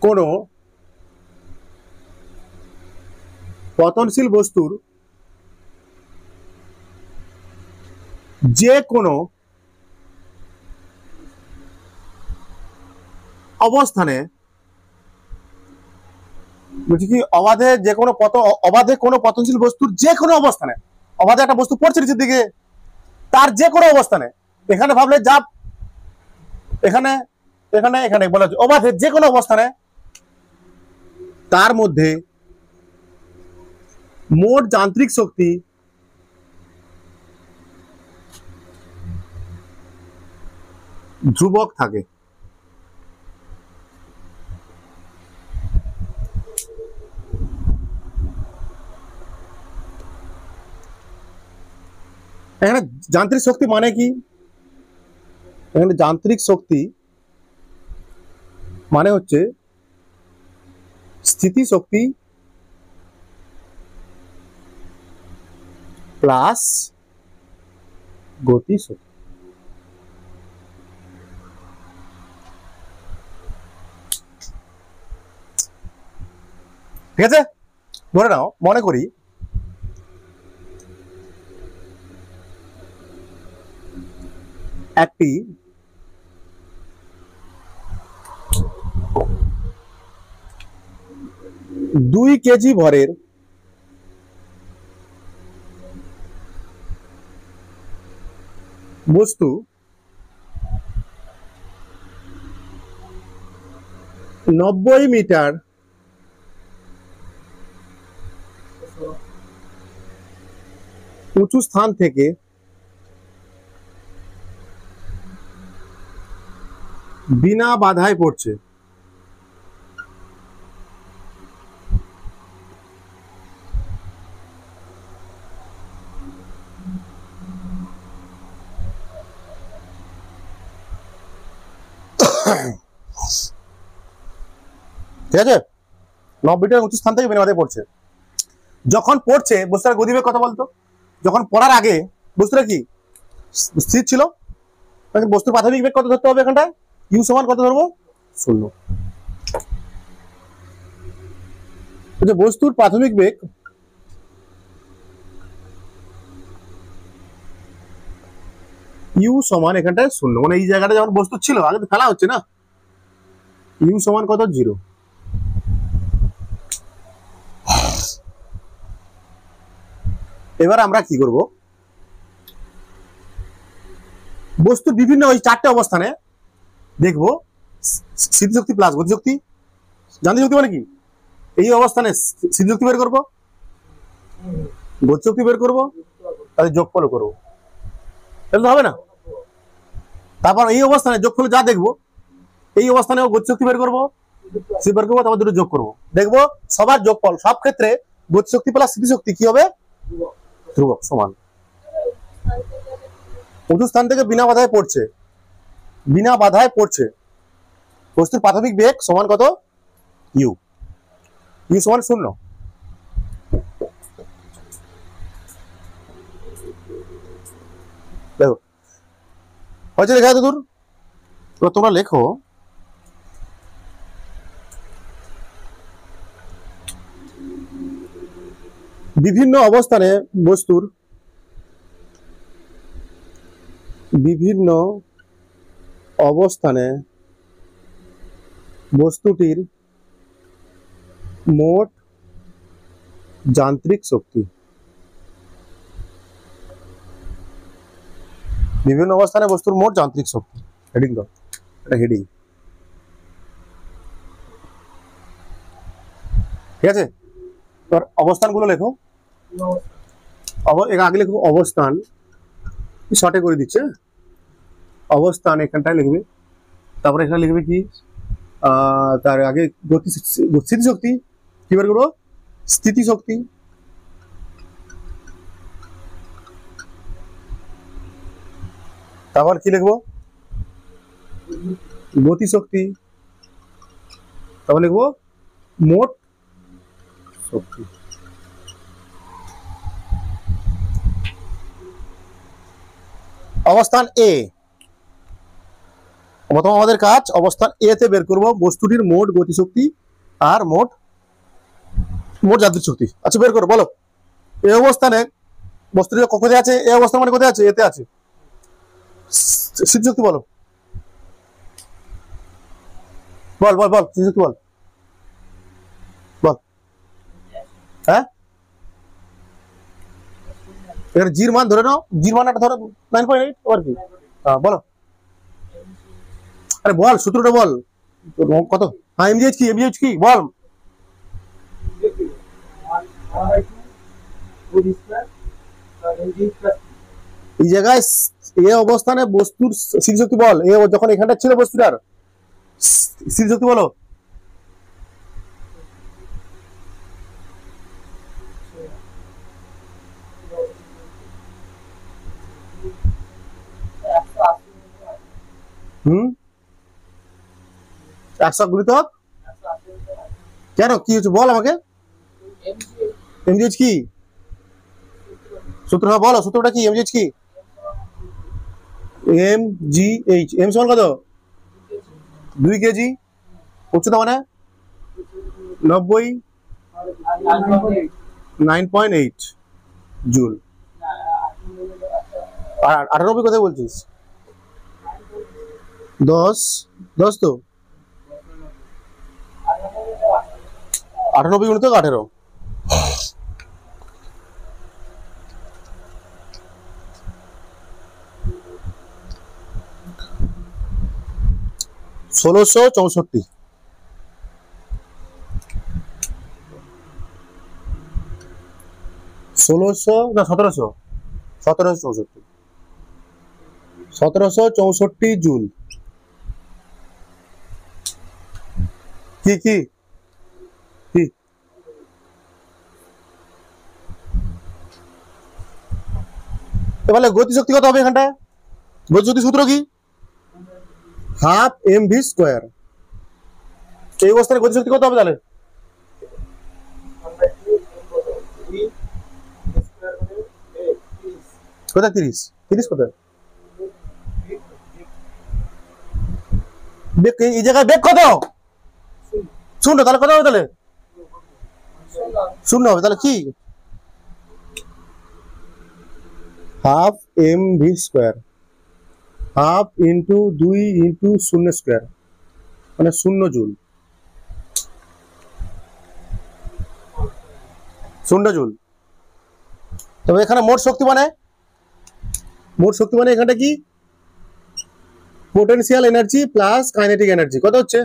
কোন পতনশীল বস্তুর যে কোনো অবস্থানে, বলছি কি অবাধে যে কোনো অবাধে কোনো পতনশীল বস্তুর যে কোনো অবস্থানে, অবাধে একটা বস্তু পড়ছে নিচের দিকে, তার যে কোনো অবস্থানে, এখানে ভাবলে যা এখানে এখানে এখানে বলা হচ্ছে অবাধে যে কোনো অবস্থানে, তার মধ্যে মোট যান্ত্রিক শক্তি ধ্রুবক থাকে। এখানে যান্ত্রিক শক্তি মানে কি? এখানে যান্ত্রিক শক্তি মানে হচ্ছে স্থিতি শক্তি প্লাস গতি শক্তি। ঠিক আছে, ধরে নাও মনে করি একটি দুই কেজি ভরের বস্তু 90 মিটার উঁচু স্থান থেকে বিনা বাধায় পড়ছে। ঠিক আছে, 90 মিটার উঁচু স্থান থেকে বিনা বাধায় পড়ছে। যখন পড়ছে বস্তুটার গতিবেগ কত বলতো? যখন পড়ার আগে বস্তুটা কি স্থির ছিল, বস্তুর প্রাথমিক বেগ কত ধরতে হবে এখানটায়? ইউ সমান কত ধরবো? 0। বস্তুর প্রাথমিক বেগ ইউ সমান এখানটায় 0, মানে এই জায়গাটা যখন বস্তু ছিল, আগে তো ফেলা হচ্ছে না, ইউ সমান কত? 0। এবার আমরা কি করব, বস্তুর বিভিন্ন ওই 4টে অবস্থানে দেখবো স্থিতিশক্তি প্লাস গতিশক্তি, যান্ত্রিক শক্তি মানে কি, এই অবস্থানে স্থিতিশক্তি বের করবো, গতিশক্তি বের করবো, তাদের যোগফল করবো, তাহলে তো হবে না। তারপর এই অবস্থানে যোগফল যা দেখবো, এই অবস্থানে গতিশক্তি বের করবো, বের করবো, তারপর দুটো যোগ করবো, দেখবো সবার যোগফল সব ক্ষেত্রে গতিশক্তি প্লাস স্থিতিশক্তি কি হবে? ধ্রুবক সমান। উঁচু স্থান থেকে বিনা বাধায় পড়ছে, বিনা বাধায় পড়ছে, বস্তুর প্রাথমিক বেগ সমান কত? ইউ, ইউ সমান 0। দেখো হয়েছে লেখা এত দূর। তোমরা লেখো বিভিন্ন অবস্থানে বস্তুর বিভিন্ন অবস্থানে বস্তুটির মোট যান্ত্রিক শক্তি, বিভিন্ন অবস্থানে বস্তুর মোট যান্ত্রিক শক্তি। হেডিং দাও, এটা হেডিং। ঠিক আছে, এবার অবস্থানগুলো লেখো। আগে লিখবো অবস্থান, শর্টে করে দিচ্ছে, অবস্থান এখানটায় লিখবে, তারপরে এখানে লিখবে কি তার আগে স্থিতিশক্তি কি বের করবো? স্থিতিশক্তি, তারপর কি লিখবো? গতিশক্তি, তারপর লিখবো মোট শক্তি। অবস্থান এ, প্রথম আমাদের কাজ অবস্থান এ তে বের করব বস্তুটির মোট গতিশক্তি আর মোট যান্ত্রিক শক্তি। আচ্ছা বের করো, বলো এই অবস্থানে বস্তুটি কোথায় আছে? এই অবস্থান মানে কোথায় আছে? এতে আছে। স্থিতিশক্তি বলো, বল বল বল, স্থিতিশক্তি বল, বল। হ্যাঁ, এখানে জির মান ধরে নাও, জির মান ধরো 9.8 আর কি। বলো, আরে বল সূত্রটা বল কত? হ্যাঁ এমজিএইচ কি, এমজিএইচ কি বল। এই জায়গায় এ অবস্থানে বস্তুর স্থিতিশক্তি বল, এ যখন এখানটা ছিল বস্তুটার স্থিতিশক্তি বলো। হুম, 100 গুণিতক কেন, কি হচ্ছে বল আমাকে। এমজিএইচ কি সূত্র? বলো সূত্রটা কি, এমজিএইচ কি? এমজিএইচ, এম সমান কত? 2 কেজি, উচ্চতা মানে 90, 9.8 জুল। আর 98 কোথায় বলছিস? 10 তো 98 গুণিতক 18, 1664। 1600 না 1764 জুল। কি কি কি এবারে গতিশক্তি কত হবে এখানটা? গতিশক্তি সূত্র কি? Half m v square. এই অবস্থায় গতিশক্তি কত হবে তাহলে? কোথায় 30? 30 কোথায়? বেগ এই জায়গায় বেগ কত? শূন্য। তাহলে কত হবে তাহলে? শূন্য হবে। তাহলে কি? Half m v square, half into 2 into 0 square, মানে 0 জুল। 0 জুল। তবে এখানে মোট শক্তি মানে এখানটা কি? Potential energy plus kinetic energy কত হচ্ছে?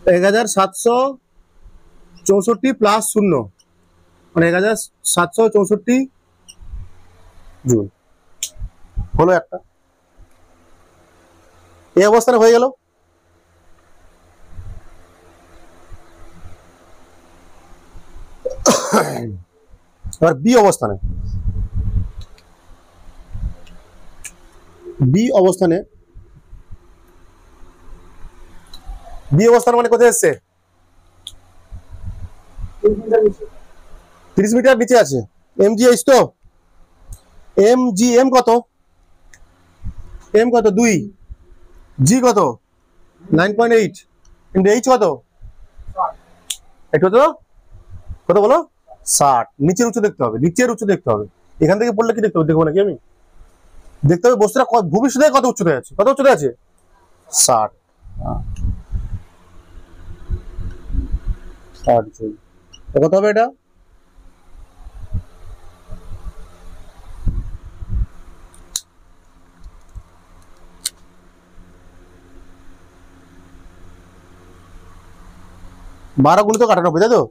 1764 প্লাস 0 মানে 1764 জুল হলো একটা। এই অবস্থানে হয়ে গেল। এবার বি অবস্থানে মানে কোথায় এসছে? 30 মিটার নিচে আছে। এমজিএইচ তো এম কত? 2, জি কত? 9.8 কিন্তু এইচ কত? কত বলো? 60। নিচের উচ্চ দেখতে হবে, এখান থেকে পড়লে কি দেখতে হবে? দেখবো নাকি আমি? দেখতে হবে বস্তুটা ভবিষ্যতে কত উচ্চতায় আছে। 60। 60 জুল। কত হবে এটা? বারো গুলো তো 98, তাই তো?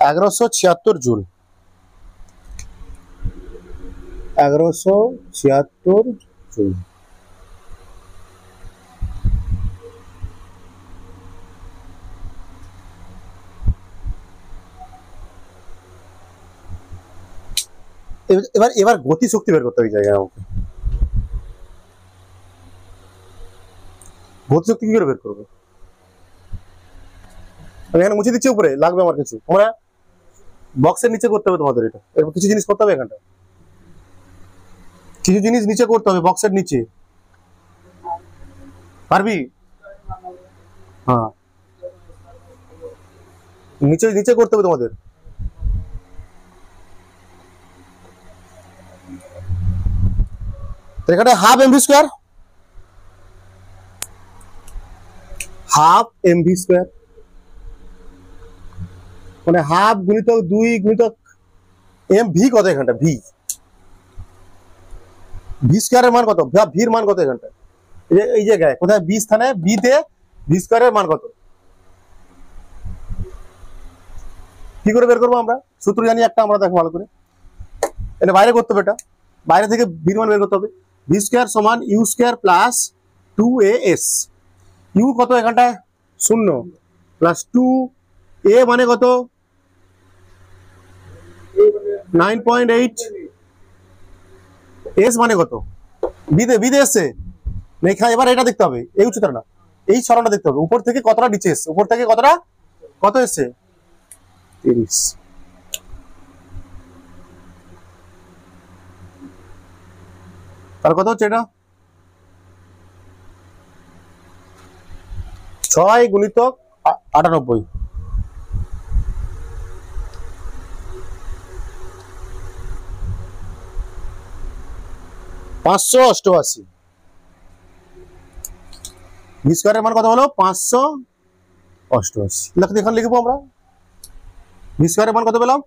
$1176 জুল। 1176 জুল। এবার গতি শক্তি বের করতে হবে এই জায়গায় আমাকে। গতি শক্তি কি করে বের করবো? আমি এখানে মুছে দিচ্ছি, উপরে লাগবে আমার কিছু। তোমরা বক্সের নিচে করতে হবে তোমাদের এটা। এরপর কিছু জিনিস করতে হবে এখানটা, কিছু জিনিস নিচে করতে হবে বক্সের নিচে। পারবি? হ্যাঁ, নিচে করতে হবে তোমাদের। এখানে হাফ এম ভি স্কোয়ার, মানে হাফ গুণিতক 2 গুণিতক এম ভি কত এখানটা? ভি স্কোয়ারের মান কত? ভির মান কত এখানটা? এই জায়গায় কোথায়? বি স্থানে বি তে ভি স্কোয়ারের মান কত? কি করে বের করবো আমরা? সূত্র জানি একটা, আমরা দেখো ভালো করে। এটা বাইরে করতে হবে, এটা বাইরে থেকে ভির মান বের করতে হবে। ভি স্কোয়ার সমান u square plus 2as। U কত এখানটায়? 0 প্লাস 2a মানে কত? 9.8। এস মানে কত? বিদে এসছে। এবার এটা দেখতে হবে, এই উচ্চতা না, এই সরণটা দেখতে হবে। উপর থেকে কতটা নিচে এসছে? উপর থেকে কত এসছে? 30। তার কত হচ্ছে এটা? 6 গুণিতক 98। $588। ভি স্কয়ারের মান কত হলো? 588। এখন লিখবো আমরা ভি স্কয়ারের মান কত পেলাম?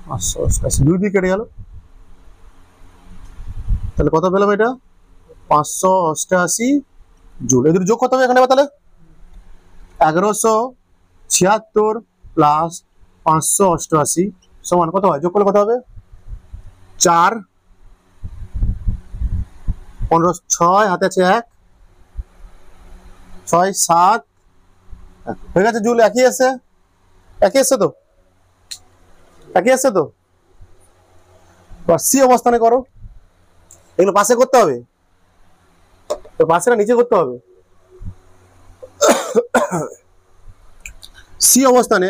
588। 2 দিয়ে কেটে গেল। তাহলে কত পেলাম এটা 588 জুল। এদের যোগ কত হবে এখানে তাহলে 1176 প্লাস 588 সমান কত হয়, যোগ করলে কত হবে 4 15 6 হাতে আছে 1 6 7 হয়ে গেছে জুল। একই আছে তো সি অবস্থানে করো, এগুলো পাশে করতে হবে, তো পাশে না নিচে করতে হবে। সি অবস্থানে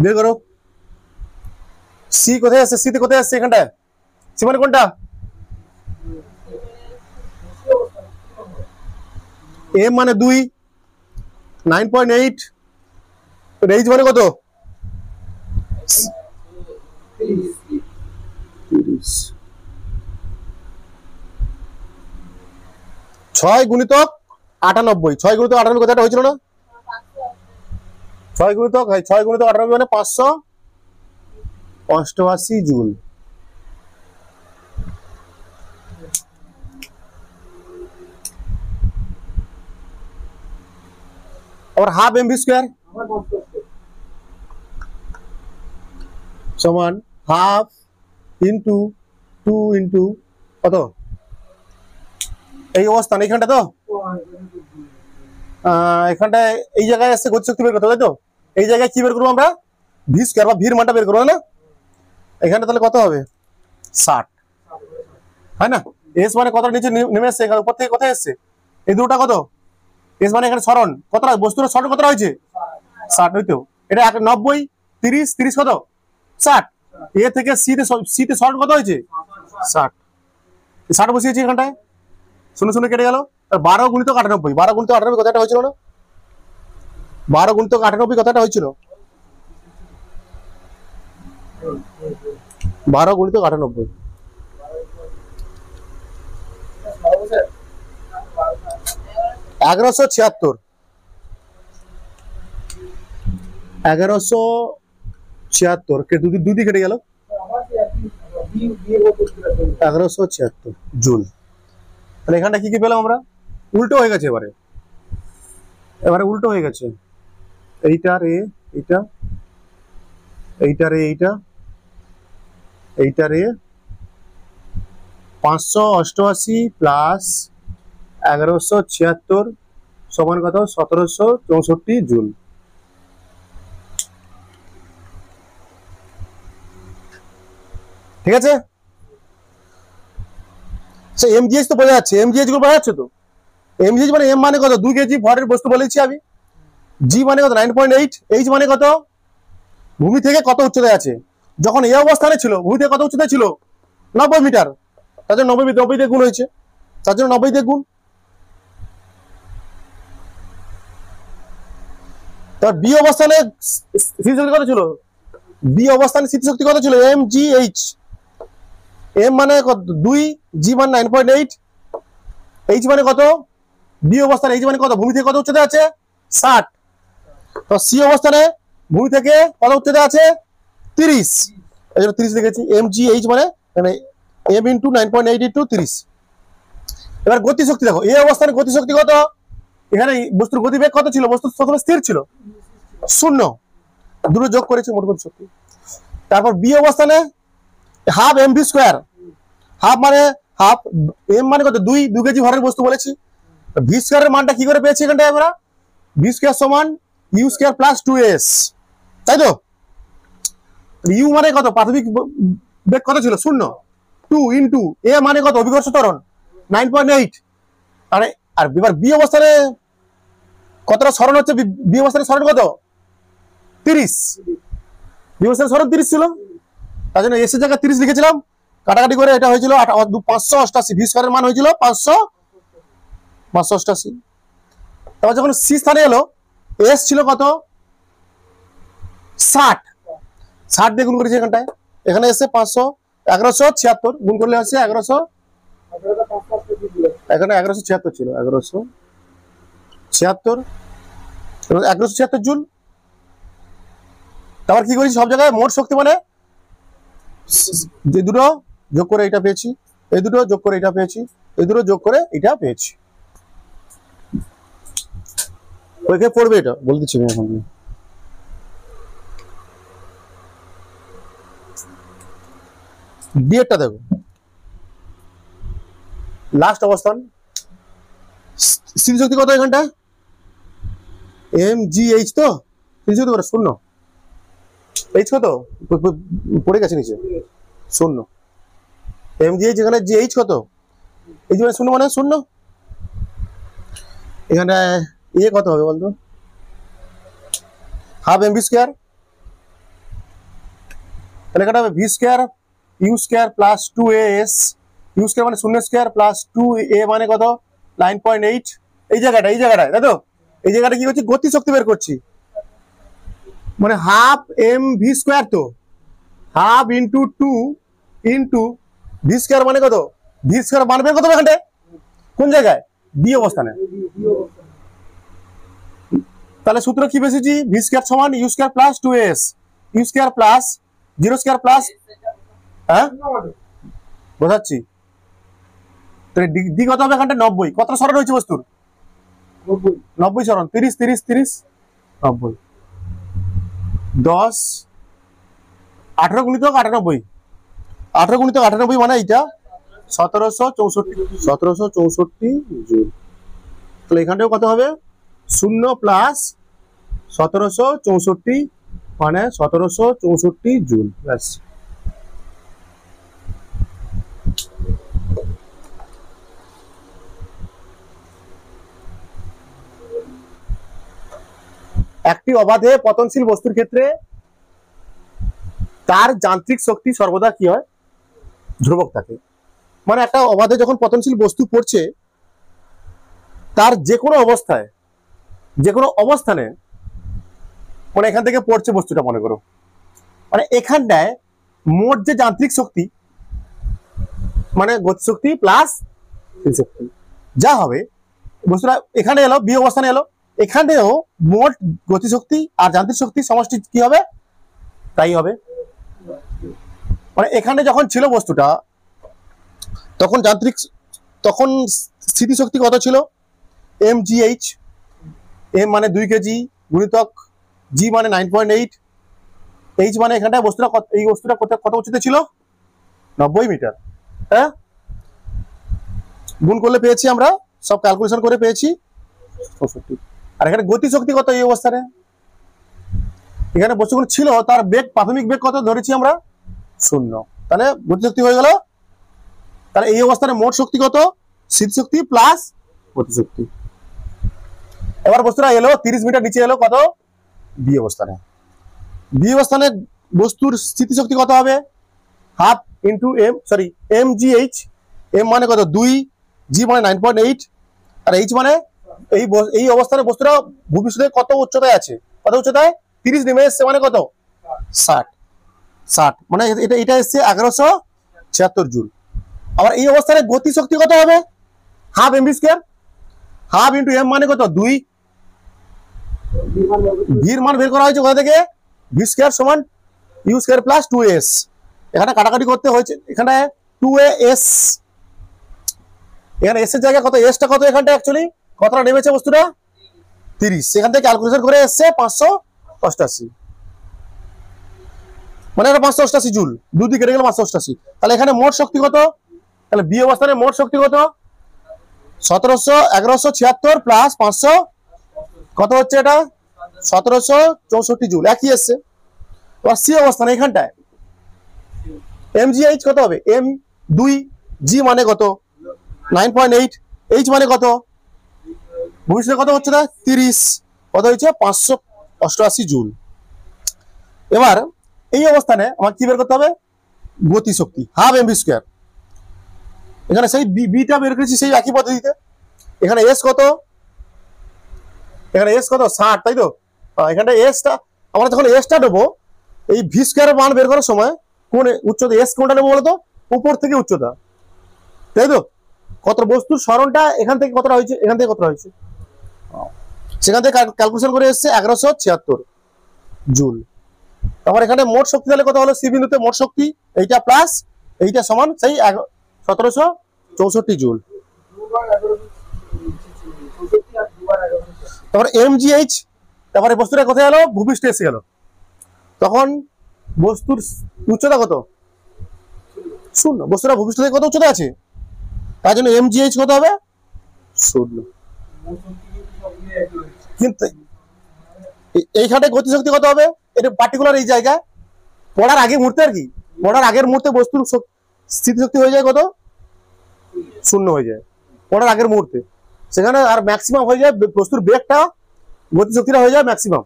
বের করো সি কোথায় আসছে, সিতে কোথায় আসছে এখানটায়, সি মানে কোনটা এম মানে 2 9.8 এইচ মানে কত 6 গুণিতক 98 6 গুণিতক 98 কথাটা হয়েছিল না 6 গুণিতক 98 মানে 588 জুল। और हाफ एम बी स्क्वायर समान हाफ इंटू 2 इंटू কত এই অবস্থান এইখানটা তো এখানটা এই জায়গায় আসছে গতিশক্তি বের করতে হবে, তাই তো এই জায়গায় কি বের করবো আমরা ভি স্কয়ার বা ভির মানটা বের করবো না, এখানটা তাহলে কত হবে 60 হয় না। এস মানে কত নিচে নেমে আসছে, এখানে উপর থেকে কোথায় আসছে এই দুটো কত এস মানে এখানে সরণ কতটা বস্তুর সরণ কতটা হয়েছে 60 হইতো, এটা 90 30 30 কত 60 এ থেকে সি তে সরণ কত হয়েছে 60 60 বসিয়েছি এখানটায়, শুনে শুনে কেটে গেল। 12 গুণিতক 98 12 গুণিতক 98 কথাটা হয়েছিল না 12 গুণিতক 98 কথাটা হয়েছিল 12 গুণিতক 98 1176 1176 কে দুই কেটে গেল 1176 জুল। তাহলে এখানটা কি কি পেলাম আমরা উল্টো হয়ে গেছে, এবারে উল্টো হয়ে গেছে, এইটার এ এইটা এইটার এ এইটা এইটার এ 588 প্লাস 1176 সমান কত 1764 জুল। ঠিক আছে, এমজিএইচ তো বোঝা যাচ্ছে, এমজিএইচ গুলো বোঝা যাচ্ছে তো, এমজিএইচ মানে এম মানে কত 2 কেজি ভরের বস্তু বলেছি আমি, জি মানে কত 9.8, এইচ মানে কত ভূমি থেকে কত উচ্চতায় আছে, যখন এই অবস্থানে ছিল ভূমি থেকে কত উচ্চতায় ছিল 90 মিটার, তার জন্য 90 দিয়ে গুণ হয়েছে, তার জন্য 90 দিয়ে গুণ। তার বি অবস্থানে স্থিতিশক্তি কত ছিল, বি অবস্থানে স্থিতিশক্তি কত ছিল এম জি এইচ, এম মানে কত 2, জি মানে 9.8, এইচ মানে কত বি অবস্থানে এইচ মানে কত ভূমি থেকে কত উচ্চতায় আছে 60, তো সি অবস্থানে ভূমি থেকে কত উচ্চতায় আছে 30, এই জন্য 30 লিখেছি, এম জি এইচ মানে এম ইন্টু 9.8 ইন্টু 30। এবার গতিশক্তি দেখো এই অবস্থানে গতিশক্তি কত, এখানে বস্তুর গতিবেগ কত ছিল, বস্তু প্রথমে স্থির ছিল 0, দুটো যোগ করেছি মোট গতিশক্তি। তারপর বি অবস্থানে half m v square, half মানে হাফ, এম মানে কত 2 কেজি ভরের বস্তু বলেছি, ভি স্কোয়ারের মানটা কি করে পেয়েছি এখানটায় আমরা, ভি স্কোয়ার সমান ইউ স্কোয়ার প্লাস 2s, তাই তো ইউ মানে কত প্রাথমিক বেগ কত ছিল 0, 2 ইন্টু এ মানে কত অভিকর্ষ ত্বরণ 9.8, আর এবার বি অবস্থানে কতটা সরণ হচ্ছে, বি অবস্থানে সরণ কত 30, বি অবস্থানে সরণ 30 ছিল, তার জন্য এস এর জায়গায় 30 লিখেছিলাম, কাটাকাটি করে এটা হয়েছিল 588, ভি স্কয়ারের মান হয়েছিল 588। তারপর যখন সি স্থানে এলো এস ছিল কত 60 দিয়ে গুণ করেছি এখানটায়, এখানে এসে 1176 গুণ করলে হচ্ছে 1100, এখানে 1176 ছিল 1176 জুল। তারপর কি করেছি সব জায়গায় মোট শক্তি মানে যে দুটো যোগ করে এটা পেয়েছি, এই দুটো যোগ করে এটা পেয়েছি, এই দুটো যোগ করে এটা পেয়েছি। ওইখানে পড়বে, এটা বলে দিচ্ছি এখন। বিয়েরটা দেখো, লাস্ট অবস্থান স্থিতিশক্তি কত এখানটা mgh, তো স্থিতিশক্তি কত শূন্য, এইচ কত পড়ে গেছে নিচে শূন্য, mgh এখানে gh কত, এই যে শূন্য মানে শূন্য, এখানে ইয়ে কত হবে বলতো, হাফ mv স্কয়ার, তাহলে এখানে হবে v square u square plus 2as, u square মানে শূন্য স্কয়ার প্লাস 2a মানে কত 9.8, এই জায়গাটায় তাই তো, এই জায়গাটা কি করছি গতি শক্তি বের করছি, মানে হাফ mv স্কয়ার, তো half into 2 into v square মানে কত, v স্কয়ার মান বের কত এখানে কোন জায়গায় বি অবস্থানে, তাহলে সূত্র কি পেয়েছি v স্কয়ার সমান u square plus 2as, u square plus 0 square plus, হ্যাঁ বোঝাচ্ছি, তাহলে ডি কত হবে এখানটা 90, কতটা সরণ হয়েছে বস্তুর 90 সরণ, 30 30 30 90, 10 18 গুণিত 98, 18 গুণিত 98 মানে এইটা 1764 জুল, তাহলে এখানটাও কত হবে 0 প্লাস 1764 মানে 1764 জুল, ব্যাস। একটি অবাধে পতনশীল বস্তুর ক্ষেত্রে তার যান্ত্রিক শক্তি সর্বদা কি হয় ধ্রুবক থাকে, মানে একটা অবাধে যখন পতনশীল বস্তু পড়ছে তার যে কোনো অবস্থানে মানে এখান থেকে পড়ছে বস্তুটা মনে করো, মানে এখানটায় মোট যে যান্ত্রিক শক্তি মানে গতিশক্তি প্লাস শক্তি যা হবে, বস্তুটা এখানে এলো বি অবস্থানে এলো, এখানেও মোট গতিশক্তি আর যান্ত্রিক শক্তি সমষ্টি কি হবে তাই হবে, মানে এখানে যখন ছিল বস্তুটা তখন স্থিতিশক্তি কত ছিল mgh, m মানে 2 কেজি গুণিতক g মানে 9.8, h মানে এখানটায় এই বস্তুটা কত উচ্চতায় ছিল 90 মিটার, হ্যাঁ গুণ করলে পেয়েছি আমরা, সব ক্যালকুলেশন করে পেয়েছি 64, আর এখানে গতিশক্তি কত এই অবস্থানে, এখানে বস্তুগুলো ছিল তার বেগ প্রাথমিক বেগ কত ধরেছি আমরা 0, তাহলে গতিশক্তি হয়ে গেল, তাহলে এই অবস্থানে মোট শক্তি কত স্থিতিশক্তি প্লাস গতিশক্তি। এবার বস্তুটা এলো 30 মিটার নিচে এলো কত বি অবস্থানে, বি অবস্থানে বস্তুর স্থিতিশক্তি কত হবে হাফ ইন্টু mgh, m মানে কত 2, g মানে 9.8, আর h মানে এই অবস্থানে বস্তুটা ভূপৃষ্ঠে কত উচ্চতায় আছে, কত উচ্চতায় 30 নেমে এসছে মানে কত 60, মানে এটা এসছে 1176 জুল। আবার এই অবস্থানে গতি শক্তি কত হবে half mv square, half into m মানে কত 2, ভির মান বের করা হয়েছে কোথা থেকে v স্কয়ার সমান u স্কয়ার প্লাস 2as, এখানে কাটাকাটি করতে হয়েছে, এখানে 2as, এখানে s এর জায়গায় কত s টা কত, এখানটা অ্যাকচুয়ালি কতটা নেমেছে বস্তুটা 30, সেখান থেকে ক্যালকুলেশন করে এসছে 588, মানে এটা 588 জুল, দুই দিকে গেলে 588, তাহলে এখানে মোট শক্তি কত, তাহলে বি অবস্থানে মোট শক্তি কত 1176 প্লাস 500 কত হচ্ছে এটা 1764 জুল, একই এসছে। এবার সি অবস্থানে এখানটায় mgh কত হবে m 2, g মানে কত 9.8, h মানে কত ভবিষ্যতে কত হচ্ছে না 30, কত হয়েছে 588 জুল। এবার এই অবস্থানে আমার কি বের করতে হবে গতি শক্তি হাফ mv স্কয়ার, এখানে সেই বিটা বের করেছি সেই একই পদ্ধতিতে, এখানে s কত 60, তাই তো, এখানটা s টা আমরা যখন s টা নেবো এই v স্কয়ারের মান বের করার সময় কোন উচ্চতা s কোনটা নেবো বলতো উপর থেকে উচ্চতা, তাই তো, কত বস্তুর সরণটা এখান থেকে কতটা হয়েছে, এখান থেকে কতটা হয়েছে, সেখান থেকে ক্যালকুলেশন করে এসছে 1176 জুল। আমার এখানে মোট শক্তি তাহলে কত হলো, সি বিন্দুতে মোট শক্তি এইটা প্লাস এইটা সমান সেই 1764 জুল। তারপর এমজিএইচ, তারপরে বস্তুটা কোথায় গেল, ভূপৃষ্ঠে এসে গেল। তখন বস্তুর উচ্চতা কত, 0। বস্তুটা ভূপৃষ্ঠ থেকে কত উচ্চতা আছে, তার জন্য এমজিএইচ কত হবে, 0। কিন্তু এইখানে গতিশক্তি কত হবে, এটা পার্টিকুলার এই জায়গায় পড়ার আগে মুহূর্তে আর কি, পড়ার আগের মুহূর্তে বস্তুর স্থিতিশক্তি হয়ে যায় কত, 0 হয়ে যায় পড়ার আগের মুহূর্তে। সেখানে আর ম্যাক্সিমাম হয়ে যায় বস্তুর বেগটা, গতিশক্তিটা হয়ে যায় ম্যাক্সিমাম।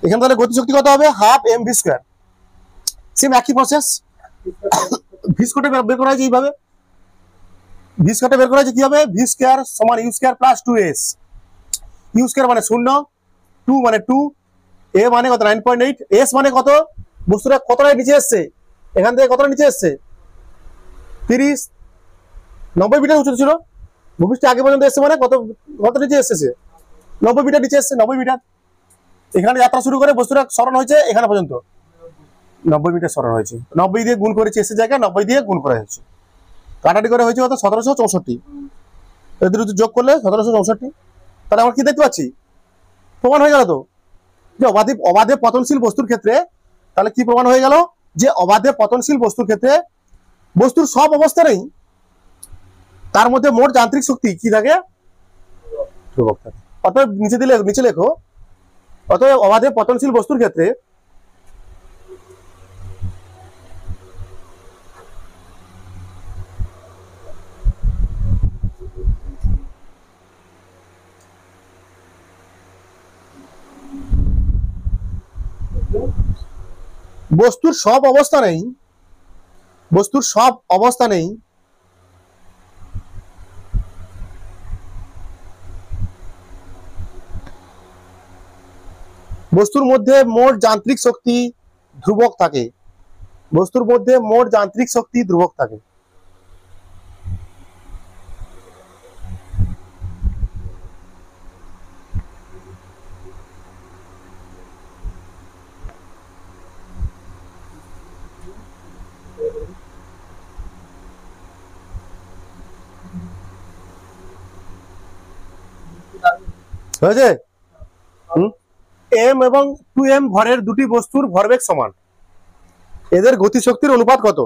এখানে তাহলে গতিশক্তি কত হবে, half m v square. Same একই প্রসেস, ভি স্কোয়ারটা বের করা হয়েছে এইভাবে, ভি স্কোয়ারটা বের করা হয়েছে কি হবে, ভি স্কোয়ার সমান u square plus 2s। U square মানে 0, 2 মানে 2, এ মানে কত 9.8, এস মানে কত, বস্তুটা কতটা নিচে এসছে, এখান থেকে কতটা নিচে এসছে 30, 90 মিটার উচ্চতা ছিল, ভূপৃষ্ঠে আগে পর্যন্ত এসছে মানে কত কত নিচে এসছে, 90 মিটার নিচে এসছে, 90 মিটার। এখানে যাত্রা শুরু করে বস্তুটা সরণ হয়েছে এখানে পর্যন্ত 90 মিটার সরণ হয়েছে, 90 দিয়ে গুণ করেছে এসে জায়গায়, 90 দিয়ে গুণ করা হয়েছে, কাটাটি করে হয়েছে কত 1764, এদের যোগ করলে 1764। তাহলে আমরা কি দেখতে পাচ্ছি, প্রমাণ হয়ে গেল তো যে অবাধে পতনশীল বস্তুর ক্ষেত্রে, তাহলে কি প্রমাণ হয়ে গেল যে অবাধে পতনশীল বস্তুর ক্ষেত্রে বস্তুর সব অবস্থা নেই, তার মধ্যে মোট যান্ত্রিক শক্তি কি থাকে, ধ্রুবক থাকে। অতএব নিচে লেখো, অতএব অবাধে পতনশীল বস্তুর ক্ষেত্রে বস্তুর সব অবস্থা নেই, বস্তুর সব অবস্থা নেই বস্তুর মধ্যে মোট যান্ত্রিক শক্তি ধ্রুবক থাকে, বস্তুর মধ্যে মোট যান্ত্রিক শক্তি ধ্রুবক থাকে। হয়েছে, এম এবং 2m ভরের দুটি বস্তুর ভরবেগ সমান, এদের গতিশক্তির অনুপাত কত,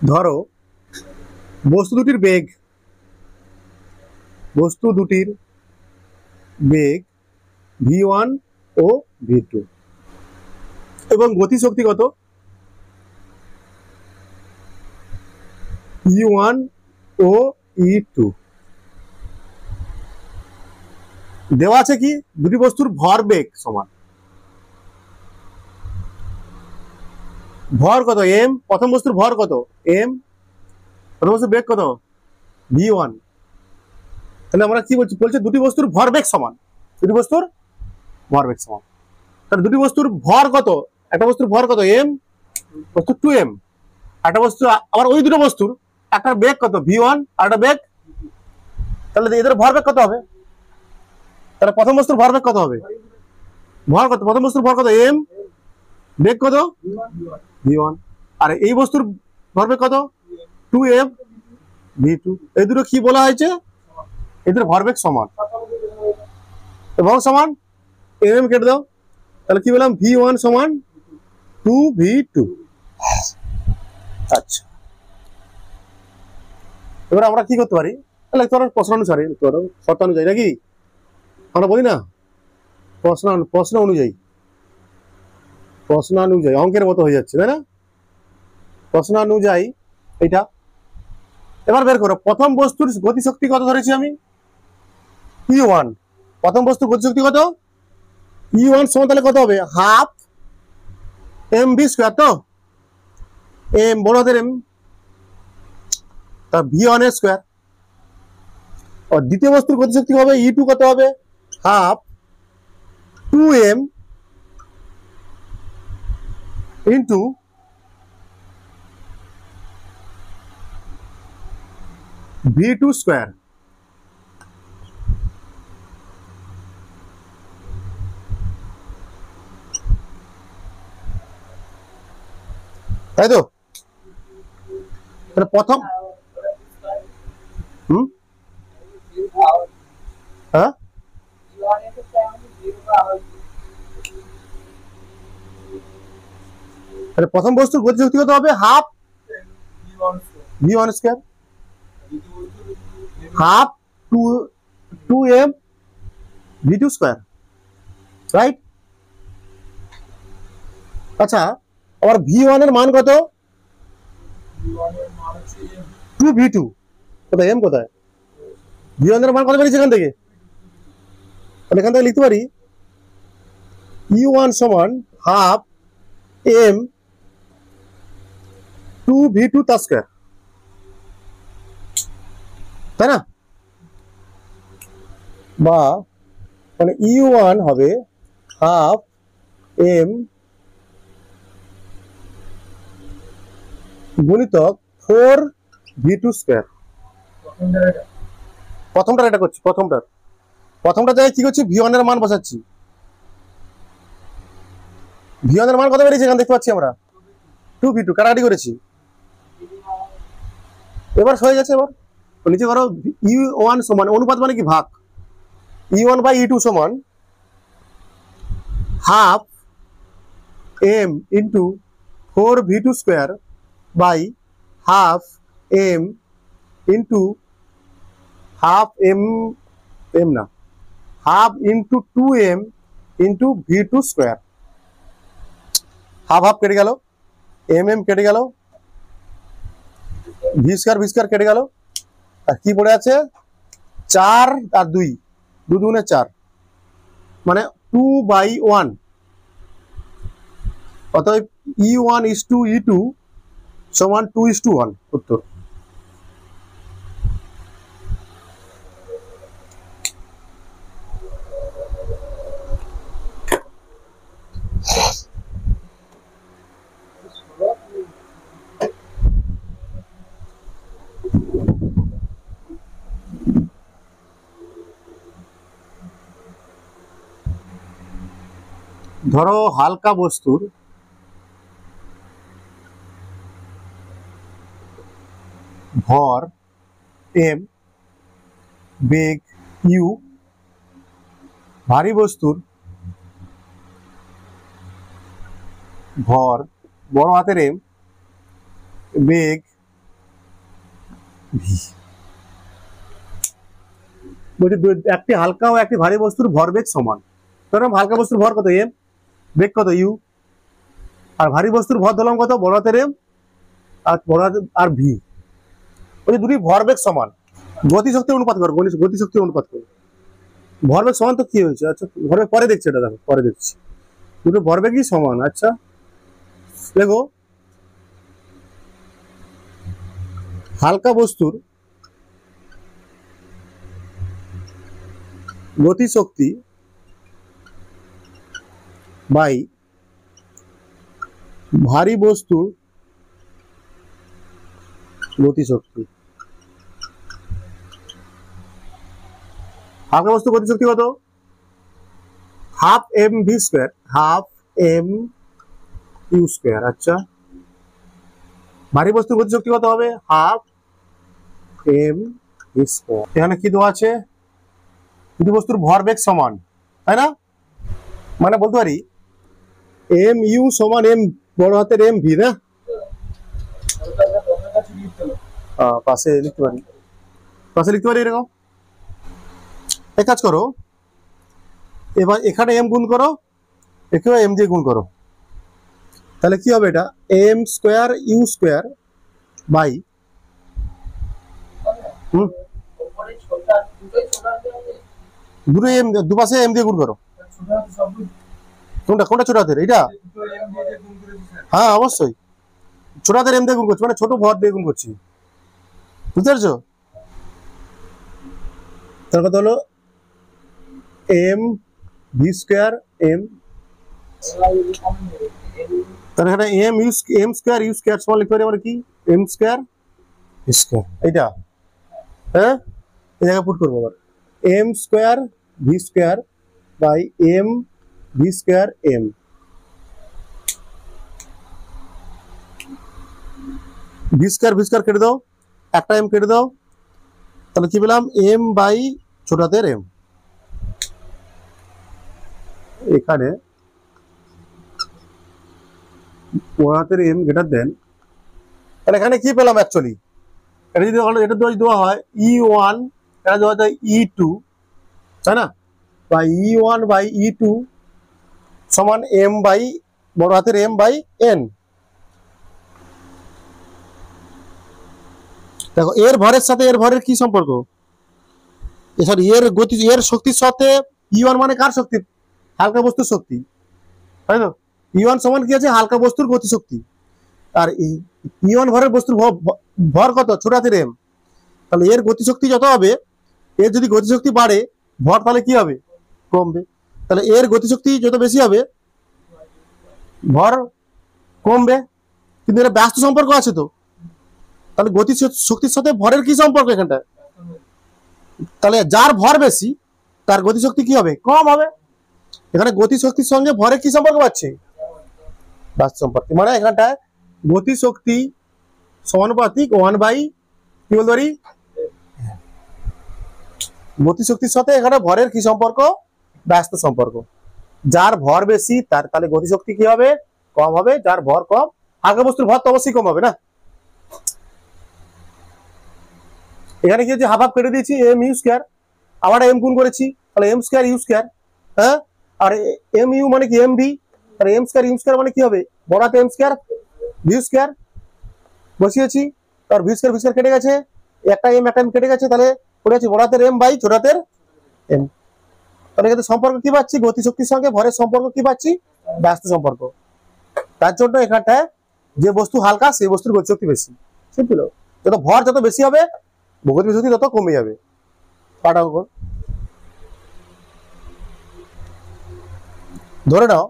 ধরো বস্তু দুটির বেগ v1 ও v2 এবং গতিশক্তি কত E1 ও E2 দেওয়া আছে, কি দুটি বস্তুর ভরবেগ সমান, ভর কত m, প্রথম বস্তুর ভর কত m, প্রথম বস্তুর বেগ কত v1। তাহলে আমরা কি বলছি দুটি বস্তুর ভরবেগ সমান, দুটি বস্তুর ভরবেগ সমান। তাহলে দুটি বস্তুর ভর কত, একটা বস্তুর ভর কত m, বস্তু 2m, একটা বস্তু আবার ওই দুটো বস্তুর একটা বেগ কত v1 আর একটা বেগ, তাহলে এদের ভরবেগ কত হবে, তাহলে প্রথম বস্তুর ভরবেগ কত হবে, ভর কত, প্রথম বস্তুর ভর কত m, বেগ কত v1, আর এই বস্তুর ভরবেগ কত 2m v2। এই দুটো কি বলা হয়েছে, এদের ভরবেগ সমান এবং সমান mm কেটে দাও, তাহলে কি বললাম v1 সমান 2v2। আচ্ছা, এবার আমরা কি করতে পারি, তাহলে তোর প্রশ্ন অনুসারে তোর শর্ত অনুযায়ী নাকি আমরা বলি না, প্রশ্ন অনুযায়ী অঙ্কের মতো হয়ে যাচ্ছে তাই না, প্রশ্ন অনুযায়ী এটা। এবার বের করো প্রথম বস্তুর গতিশক্তি কত ধরেছি আমি E1, প্রথম বস্তুর গতিশক্তি কত E1 সমান তাহলে কত হবে হাফ mv স্কয়ার, তো m বড় হাতের m, তার v1 এর স্কয়ার। আর দ্বিতীয় বস্তুর গতিশক্তি হবে E2 কত হবে half 2m into v2 square. তাই তো? তাহলে প্রথম হ্যাঁ তাহলে প্রথম বস্তুর গতিশক্তি কত হবে? Half v1 square, half 2m v2 square, right? আচ্ছা, আবার v1 এর মান কত? 2v2। কোথায় m কোথায়? v1 এর মান কত বেরিয়েছে এখান থেকে? তাহলে এখান থেকে লিখতে পারি u1 সমান হাফ m 2v2 তার স্কয়ার, তাই না? বা মানে u1 হবে হাফ m গুণিতক 4v2 স্কয়ার। প্রথমটার এটা করছি, প্রথমটা জায়গায় কি করছি? v1 এর মান বসাচ্ছি। v1 এর মান কত বেরিয়েছে এখানে দেখতে পাচ্ছি আমরা? 2v2 কাটাকাটি করেছি, এবার হয়ে গেছে। এবার নিচে করো u1 সমান, অনুপাত মানে কি? ভাগ। e1 বাই e2 সমান half m into 4v2 square by half m into half m না, half into 2m into v2 square. Half half কেটে গেল, m কেটে গেল, v স্কয়ার কেটে গেল, আর কি পড়ে আছে? 4 আর 2, 2 দুগুণে 4, মানে 2/1। অতএব e1 is to e2 সমান 2:1 উত্তর। ধরো হালকা বস্তুর ভর m, বেগ u, ভারী বস্তুর ভর বড় হাতের m, বেগ v। বলছি একটি হালকা ও একটি ভারী বস্তুর ভরবেগ সমান। ধরো হালকা বস্তুর ভর কত? m, বেগ কত? u, আর ভারী বস্তুর ভর ধরলাম কত? বড় হাতের m আর v। ওই দুটি ভরবেগ সমান, গতিশক্তির অনুপাত করো, গতিশক্তির অনুপাত করো। ভরবেগ সমান তো কি হয়েছে? আচ্ছা, ভরবেগ পরে দেখছি, এটা দেখো পরে দেখছি। দুটো ভরবেগই সমান। আচ্ছা দেখো, হালকা বস্তুর গতিশক্তি বাই ভারী বস্তুর গতিশক্তি। হালকা বস্তু গতিশক্তি কত? Half m v square, half m u square. আচ্ছা, ভারী বস্তুর গতিশক্তি কত হবে? Half m v square. এখানে কি দেওয়া আছে? দুটি বস্তুর ভরবেগ সমান, তাই না? মানে বলতে পারি m u সমান m বড় হাতের m v, না? পাশে লিখতে পারি, এরকম। এক কাজ করো, এবার এখানে m গুণ করো, এখানে m দিয়ে গুণ করো, তাহলে কি হবে? এটা m square u square by দুটো m, দুপাশে m দিয়ে গুণ করো। কোনটা ছোট হাতের? এটা? হ্যাঁ অবশ্যই, ছোট হাতের m দিয়ে গুণ করছি, মানে ছোট ভর দিয়ে গুণ করছি, বুঝতে পারছো? তার কথা হলো m v স্কয়ার m, তাহলে এখানে m স্কয়ার u স্কয়ার সমান লিখতে পারি আমরা কি? m square square. এইটা হ্যাঁ, এই জায়গায় পুট করবো আবার m square v square by m v square m। V square কেটে দাও, একটা এম কেটে দাও, তাহলে কি পেলাম এম বাই ছোট হাতের এম। এখানে বড় হাতের এম গ্রেটার দেন, তাহলে এখানে কি পেলাম অ্যাকচুয়ালি, এটা যদি এটা দেওয়া হয় E1, এটা দেওয়া যায় E2, তাই না, বা E1 বাই E2 সমান এম বাই বড় হাতের এম বাই এন। দেখো এর ভরের সাথে এর ভরের কি সম্পর্ক, সরি এর গতি, এর শক্তির সাথে E1 মানে কার শক্তি, হালকা বস্তুর শক্তি, তাই তো। E1 সমান কি আছে, হালকা বস্তুর গতি শক্তি। আর E1 ভরের বস্তুর ভর কত, ছোট হাতের এম, তাহলে এর গতিশক্তি যত হবে, এর যদি গতিশক্তি বাড়ে ভর তাহলে কি হবে, কমবে। তাহলে এর গতিশক্তি যত বেশি হবে ভর কমবে, কিন্তু এটা ব্যস্ত সম্পর্ক আছে তো, তাহলে গতি শক্তির সাথে ভরের কি সম্পর্ক এখানটা, তাহলে যার ভর বেশি তার গতিশক্তি কি হবে, কম হবে। এখানে গতিশক্তির সঙ্গে ভরের কি সম্পর্ক পাচ্ছে, ব্যস্ত সম্পর্ক, মানে এখানটায় গতিশক্তি সমানুপাতিক 1 বাই কি বলতে পারি, গতিশক্তির সাথে এখানে ভরের কি সম্পর্ক, ব্যস্ত সম্পর্ক। যার ভর বেশি তার তাহলে গতিশক্তি কি হবে, কম হবে, যার ভর কম, হালকা বস্তুর ভর তো অবশ্যই কম হবে না। এখানে কি হচ্ছে, হাফ হাফ কেটে দিয়েছি, এম ইউ স্কয়ার, আবার এম গুণ করেছি, তাহলে এম স্কয়ার ইউ স্কয়ার, হ্যাঁ, আর এম ইউ মানে কি এম ভি, তাহলে এম স্কয়ার ইউ স্কয়ার মানে কি হবে, বড় হাতে এম স্কয়ার ভি স্কয়ার বসিয়েছি, আর ভি স্কয়ার কেটে গেছে, একটা এম কেটে গেছে, তাহলে পড়ে আছে বড় হাতের এম বাই ছোট হাতের এম। তাহলে এখানে সম্পর্ক কি পাচ্ছি, গতিশক্তির সঙ্গে ভরের সম্পর্ক কি পাচ্ছি, ব্যস্ত সম্পর্ক। তার জন্য এখানটায় যে বস্তু হালকা সেই বস্তুর গতিশক্তি বেশি, সিম্পল। যত ভর যত বেশি হবে গতিশক্তি তত কমে যাবে। পাটা উপর ধরে নাও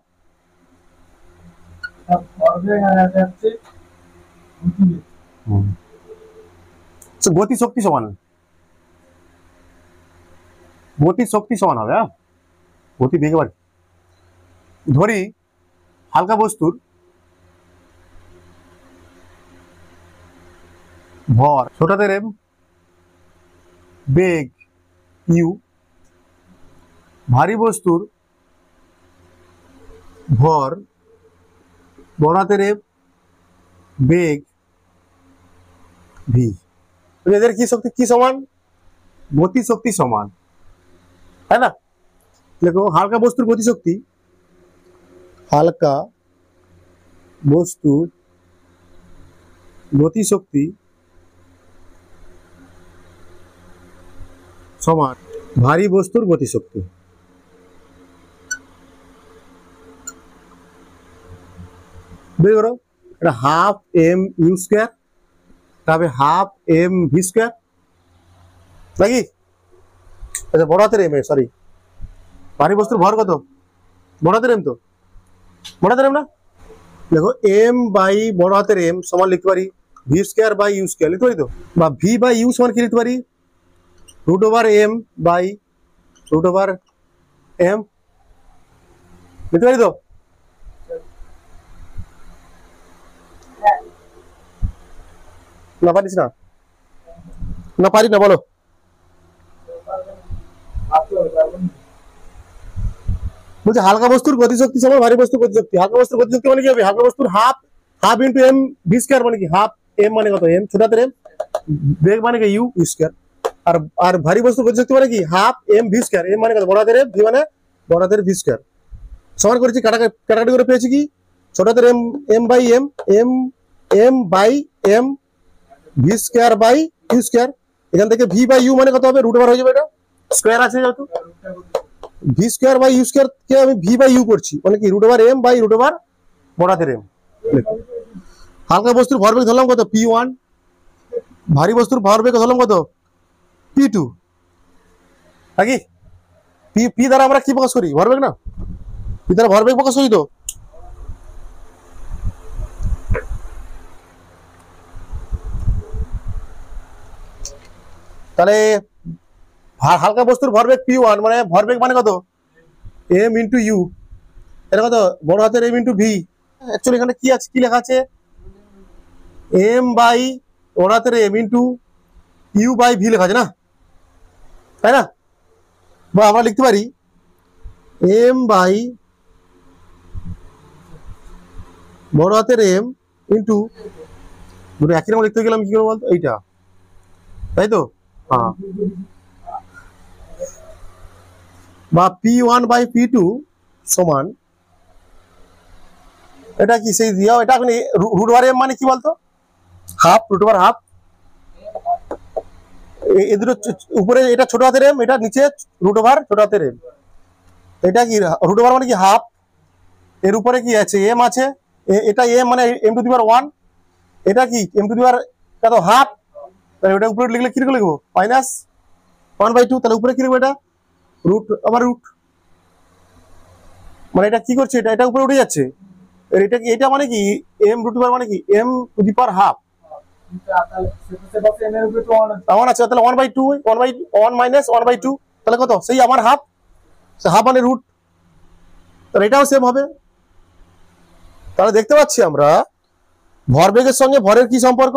গতিশক্তি সমান, গতিশক্তি সমান হবে, হ্যাঁ, গতি বেগ আবার ধরি হালকা বস্তুর ভর ছোট হাতের এম, বেগ ইউ, ভারী বস্তুর ভর বড় হাতের এম, বেগ ভি। এদের কি শক্তি কি সমান, গতি শক্তি সমান, তাই না। দেখো হালকা বস্তুর গতিশক্তি, হালকা বস্তুর গতিশক্তি সমান ভারী বস্তুর গতিশক্তি। বের করো, এটা হাফ এম ইউ স্কয়ার, তবে হাফ এম ভি স্কয়ার নাকি, আচ্ছা বড় হাতের এম, সরি ভারী বস্তুর ভর কত, বড় হাতের এম, তো বড় হাতের এম না, দেখো এম বাই বড় হাতের এম সমান লিখতে পারি v square by you square লিখতে পারি তো, বা ভি বাই ইউ সমান কি লিখতে পারি, root over M by root over m লিখতে পারি তো। না পারিস না, না পারি না, বলো। বলছে হালকা বস্তুর গতিশক্তি সমান ভারী বস্তুর গতিশক্তি, হালকা বস্তুর গতিশক্তি মানে কি হবে, হালকা বস্তুর half half into m v square মানে কি, হাফ এম মানে কত, এম ছোট হাতের এম, বেগ মানে কি ইউ স্কয়ার, আর আর ভারী বস্তুর গতিশক্তি মানে কি half m v square, m মানে কত বড় হাতের এম, ভি মানে বড় হাতের ভি স্কয়ার, সমান করেছি, কাটাকাটি করে পেয়েছি কি ছোট হাতের m, m by m, m m by m v square by you square. এখান থেকে ভি বাই ইউ মানে কত হবে, রুট ওভার হয়ে যাবে, এটা স্কয়ার আছে যেহেতু, V square by you square কে আমি ভি বাই ইউ করছি, মানে কি root over M by root over বড় হাতের এম। হালকা বস্তুর ভরবেগ ধরলাম কত P1, ভারী বস্তুর ভরবেগ ধরলাম কত P2, নাকি পি দ্বারা আমরা কি প্রকাশ করি, ভরবেগ না, পি দ্বারা ভরবেগ প্রকাশ করি তো। তাহলে হালকা বস্তুর ভরবেগ P1 মানে ভরবেগ মানে কত এম ইন্টু ইউ, এটা কত বড় হাতের এম ইন্টু ভি। অ্যাকচুয়ালি এখানে কি আছে, কি লেখা আছে, এম বাই ওনাতের M into U by V লেখা আছে না, তাই না? বা আমরা লিখতে পারি এম বাই বড় হাতের এম ইন্টু, দুটো একই রকম লিখতে গেলাম কি করে বলতো, এইটা, তাই তো? হ্যাঁ, বা P1 বাই P2 সমান, এটা কি সেই দিয়া, এটা এখন রুট ওভার এম মানে কি বলতো, হাফ, রুট ওভার হাফ। এই দুটো উপরে এটা ছোট হাতের এম, এটা নিচে রুট ওভার ছোট হাতের এম। এটা কি রুট ওভার মানে কি হাফ, এর উপরে কি আছে এম আছে, এটা এম মানে এম টু দি পাওয়ার 1, এটা কি এম টু দি পাওয়ার কত হাফ, তাহলে ওটা উপরে লিখলে কি করে লিখবো মাইনাস 1/2, তাহলে উপরে কি লিখবো এটা রুট আবার রুট, মানে এটা কি করছে, এটা উপরে উঠে যাচ্ছে, এটা কি এটা মানে কি এম রুট ওভার মানে কি m to the power half, আমার আছে তাহলে 1/2 1 মাইনাস 1/2, তাহলে কত সেই আমার হাফ, হাফ মানে রুট, তাহলে এটাও সেম হবে। তাহলে দেখতে পাচ্ছি আমরা ভরবেগের সঙ্গে ভরের কি সম্পর্ক,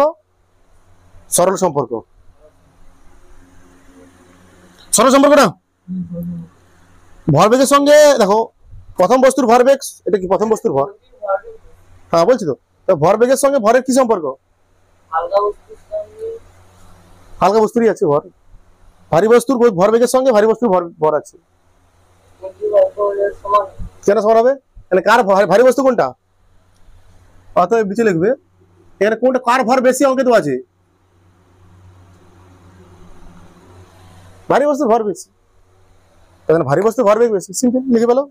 সরল সম্পর্ক, সরল সম্পর্ক না। ভরবেগের সঙ্গে দেখো প্রথম বস্তুর ভরবেগ, এটা কি প্রথম বস্তুর ভর, হ্যাঁ বলছি তো, ভরবেগের সঙ্গে ভরের কি সম্পর্ক, হালকা বস্তুরই আছে ভর, ভারী বস্তুর ভরবেগের সঙ্গে ভারী বস্তুর ভর আছে, কেন সমান হবে, তাহলে কার ভারী বস্তু কোনটা, অতএব নিচে লিখবে এখানে কোনটা কার ভর বেশি অঙ্কে তো আছে, ভারী বস্তুর ভর বেশি, তাহলে ভারী বস্তুর ভরবেগ বেশি, সিম্পল লিখে পেলো।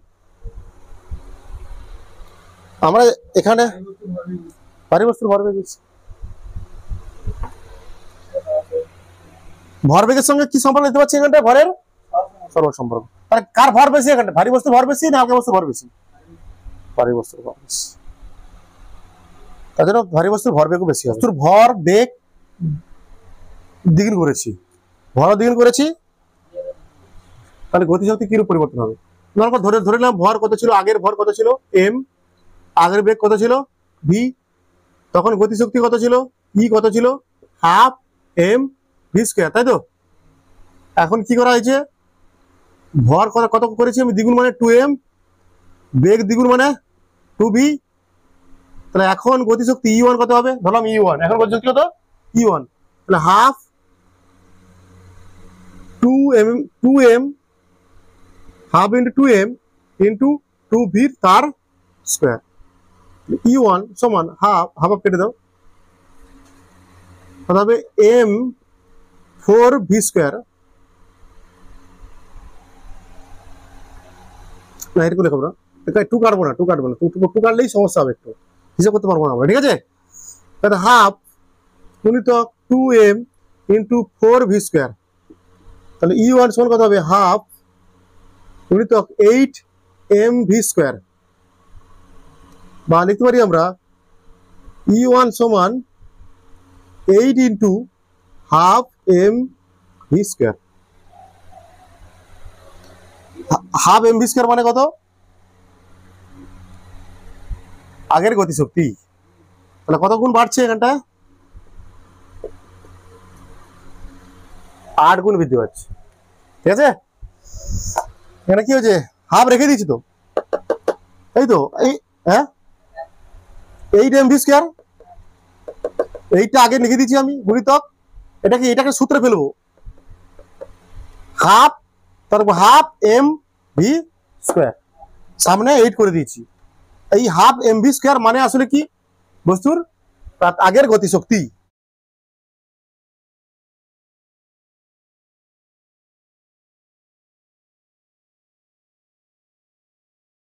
আমরা এখানে ভারী বস্তুর ভরবেগ বেশি, ভরবেগের সঙ্গে কি সম্পর্ক দিতে পারছি এখানটা, ভরের সরল সম্পর্ক। তাহলে কার ভর বেশি এখানটা, ভারী বস্তুর ভর বেশি না হালকা বস্তুর ভর বেশি, ভারী বস্তুর ভর বেশি, তার জন্য ভারী বস্তুর ভরবেগও বেশি হবে। বস্তুর ভর বেগ দ্বিগুণ করেছি, ভর দ্বিগুণ করেছি, তাহলে গতিশক্তি কিরূপ পরিবর্তন হবে, ধরে নিলাম ভর কত ছিল, আগের ভর কত ছিল এম, আগের বেগ কত ছিল ভি, তখন গতিশক্তি কত ছিল ই কত ছিল হাফ এম ভি স্কয়ার, তাই তো? এখন কি করা হয়েছে, ভর কত করেছি আমি দ্বিগুণ মানে 2m, বেগ দ্বিগুণ মানে 2v, তাহলে এখন গতিশক্তি E1 কত হবে, ধরলাম E1, এখন গতিশক্তি কত E1, তাহলে half 2m half into 2m into 2v তার স্কয়ার, E1 সমান হাফ, হাফ কেটে দাও, কত হবে m 4v স্কয়ার, না এরকম লেখাবো না, টু কাটবো না, টু কাটলেই সমস্যা হবে, একটু হিসাব করতে পারবো না আমরা, ঠিক আছে? তাহলে হাফ গুণিতক 2m ইন্টু 4v স্কয়ার, তাহলে E1 সমান কত হবে হাফ গুণিতক 8mv স্কয়ার, বা লিখতে পারি আমরা E1 সমান 8 into half mv square, half mv square মানে কত, আগের গতিশক্তি, তাহলে কত গুণ বাড়ছে এখানটা, 8 গুণ বৃদ্ধি পাচ্ছে, ঠিক আছে? এখানে কি হয়েছে, হাফ রেখে দিয়েছি তো, এই তো এই, হ্যাঁ 8mv স্কয়ার, এইটা আগে লিখে দিয়েছি আমি গুণিতক, এটাকে সূত্রে ফেলবো হাফ, তারপর হাফ এম ভি স্কয়ার, সামনে 8 করে দিয়েছি, এই হাফ এম ভি স্কয়ার মানে আসলে কি বস্তুর আগের গতিশক্তি,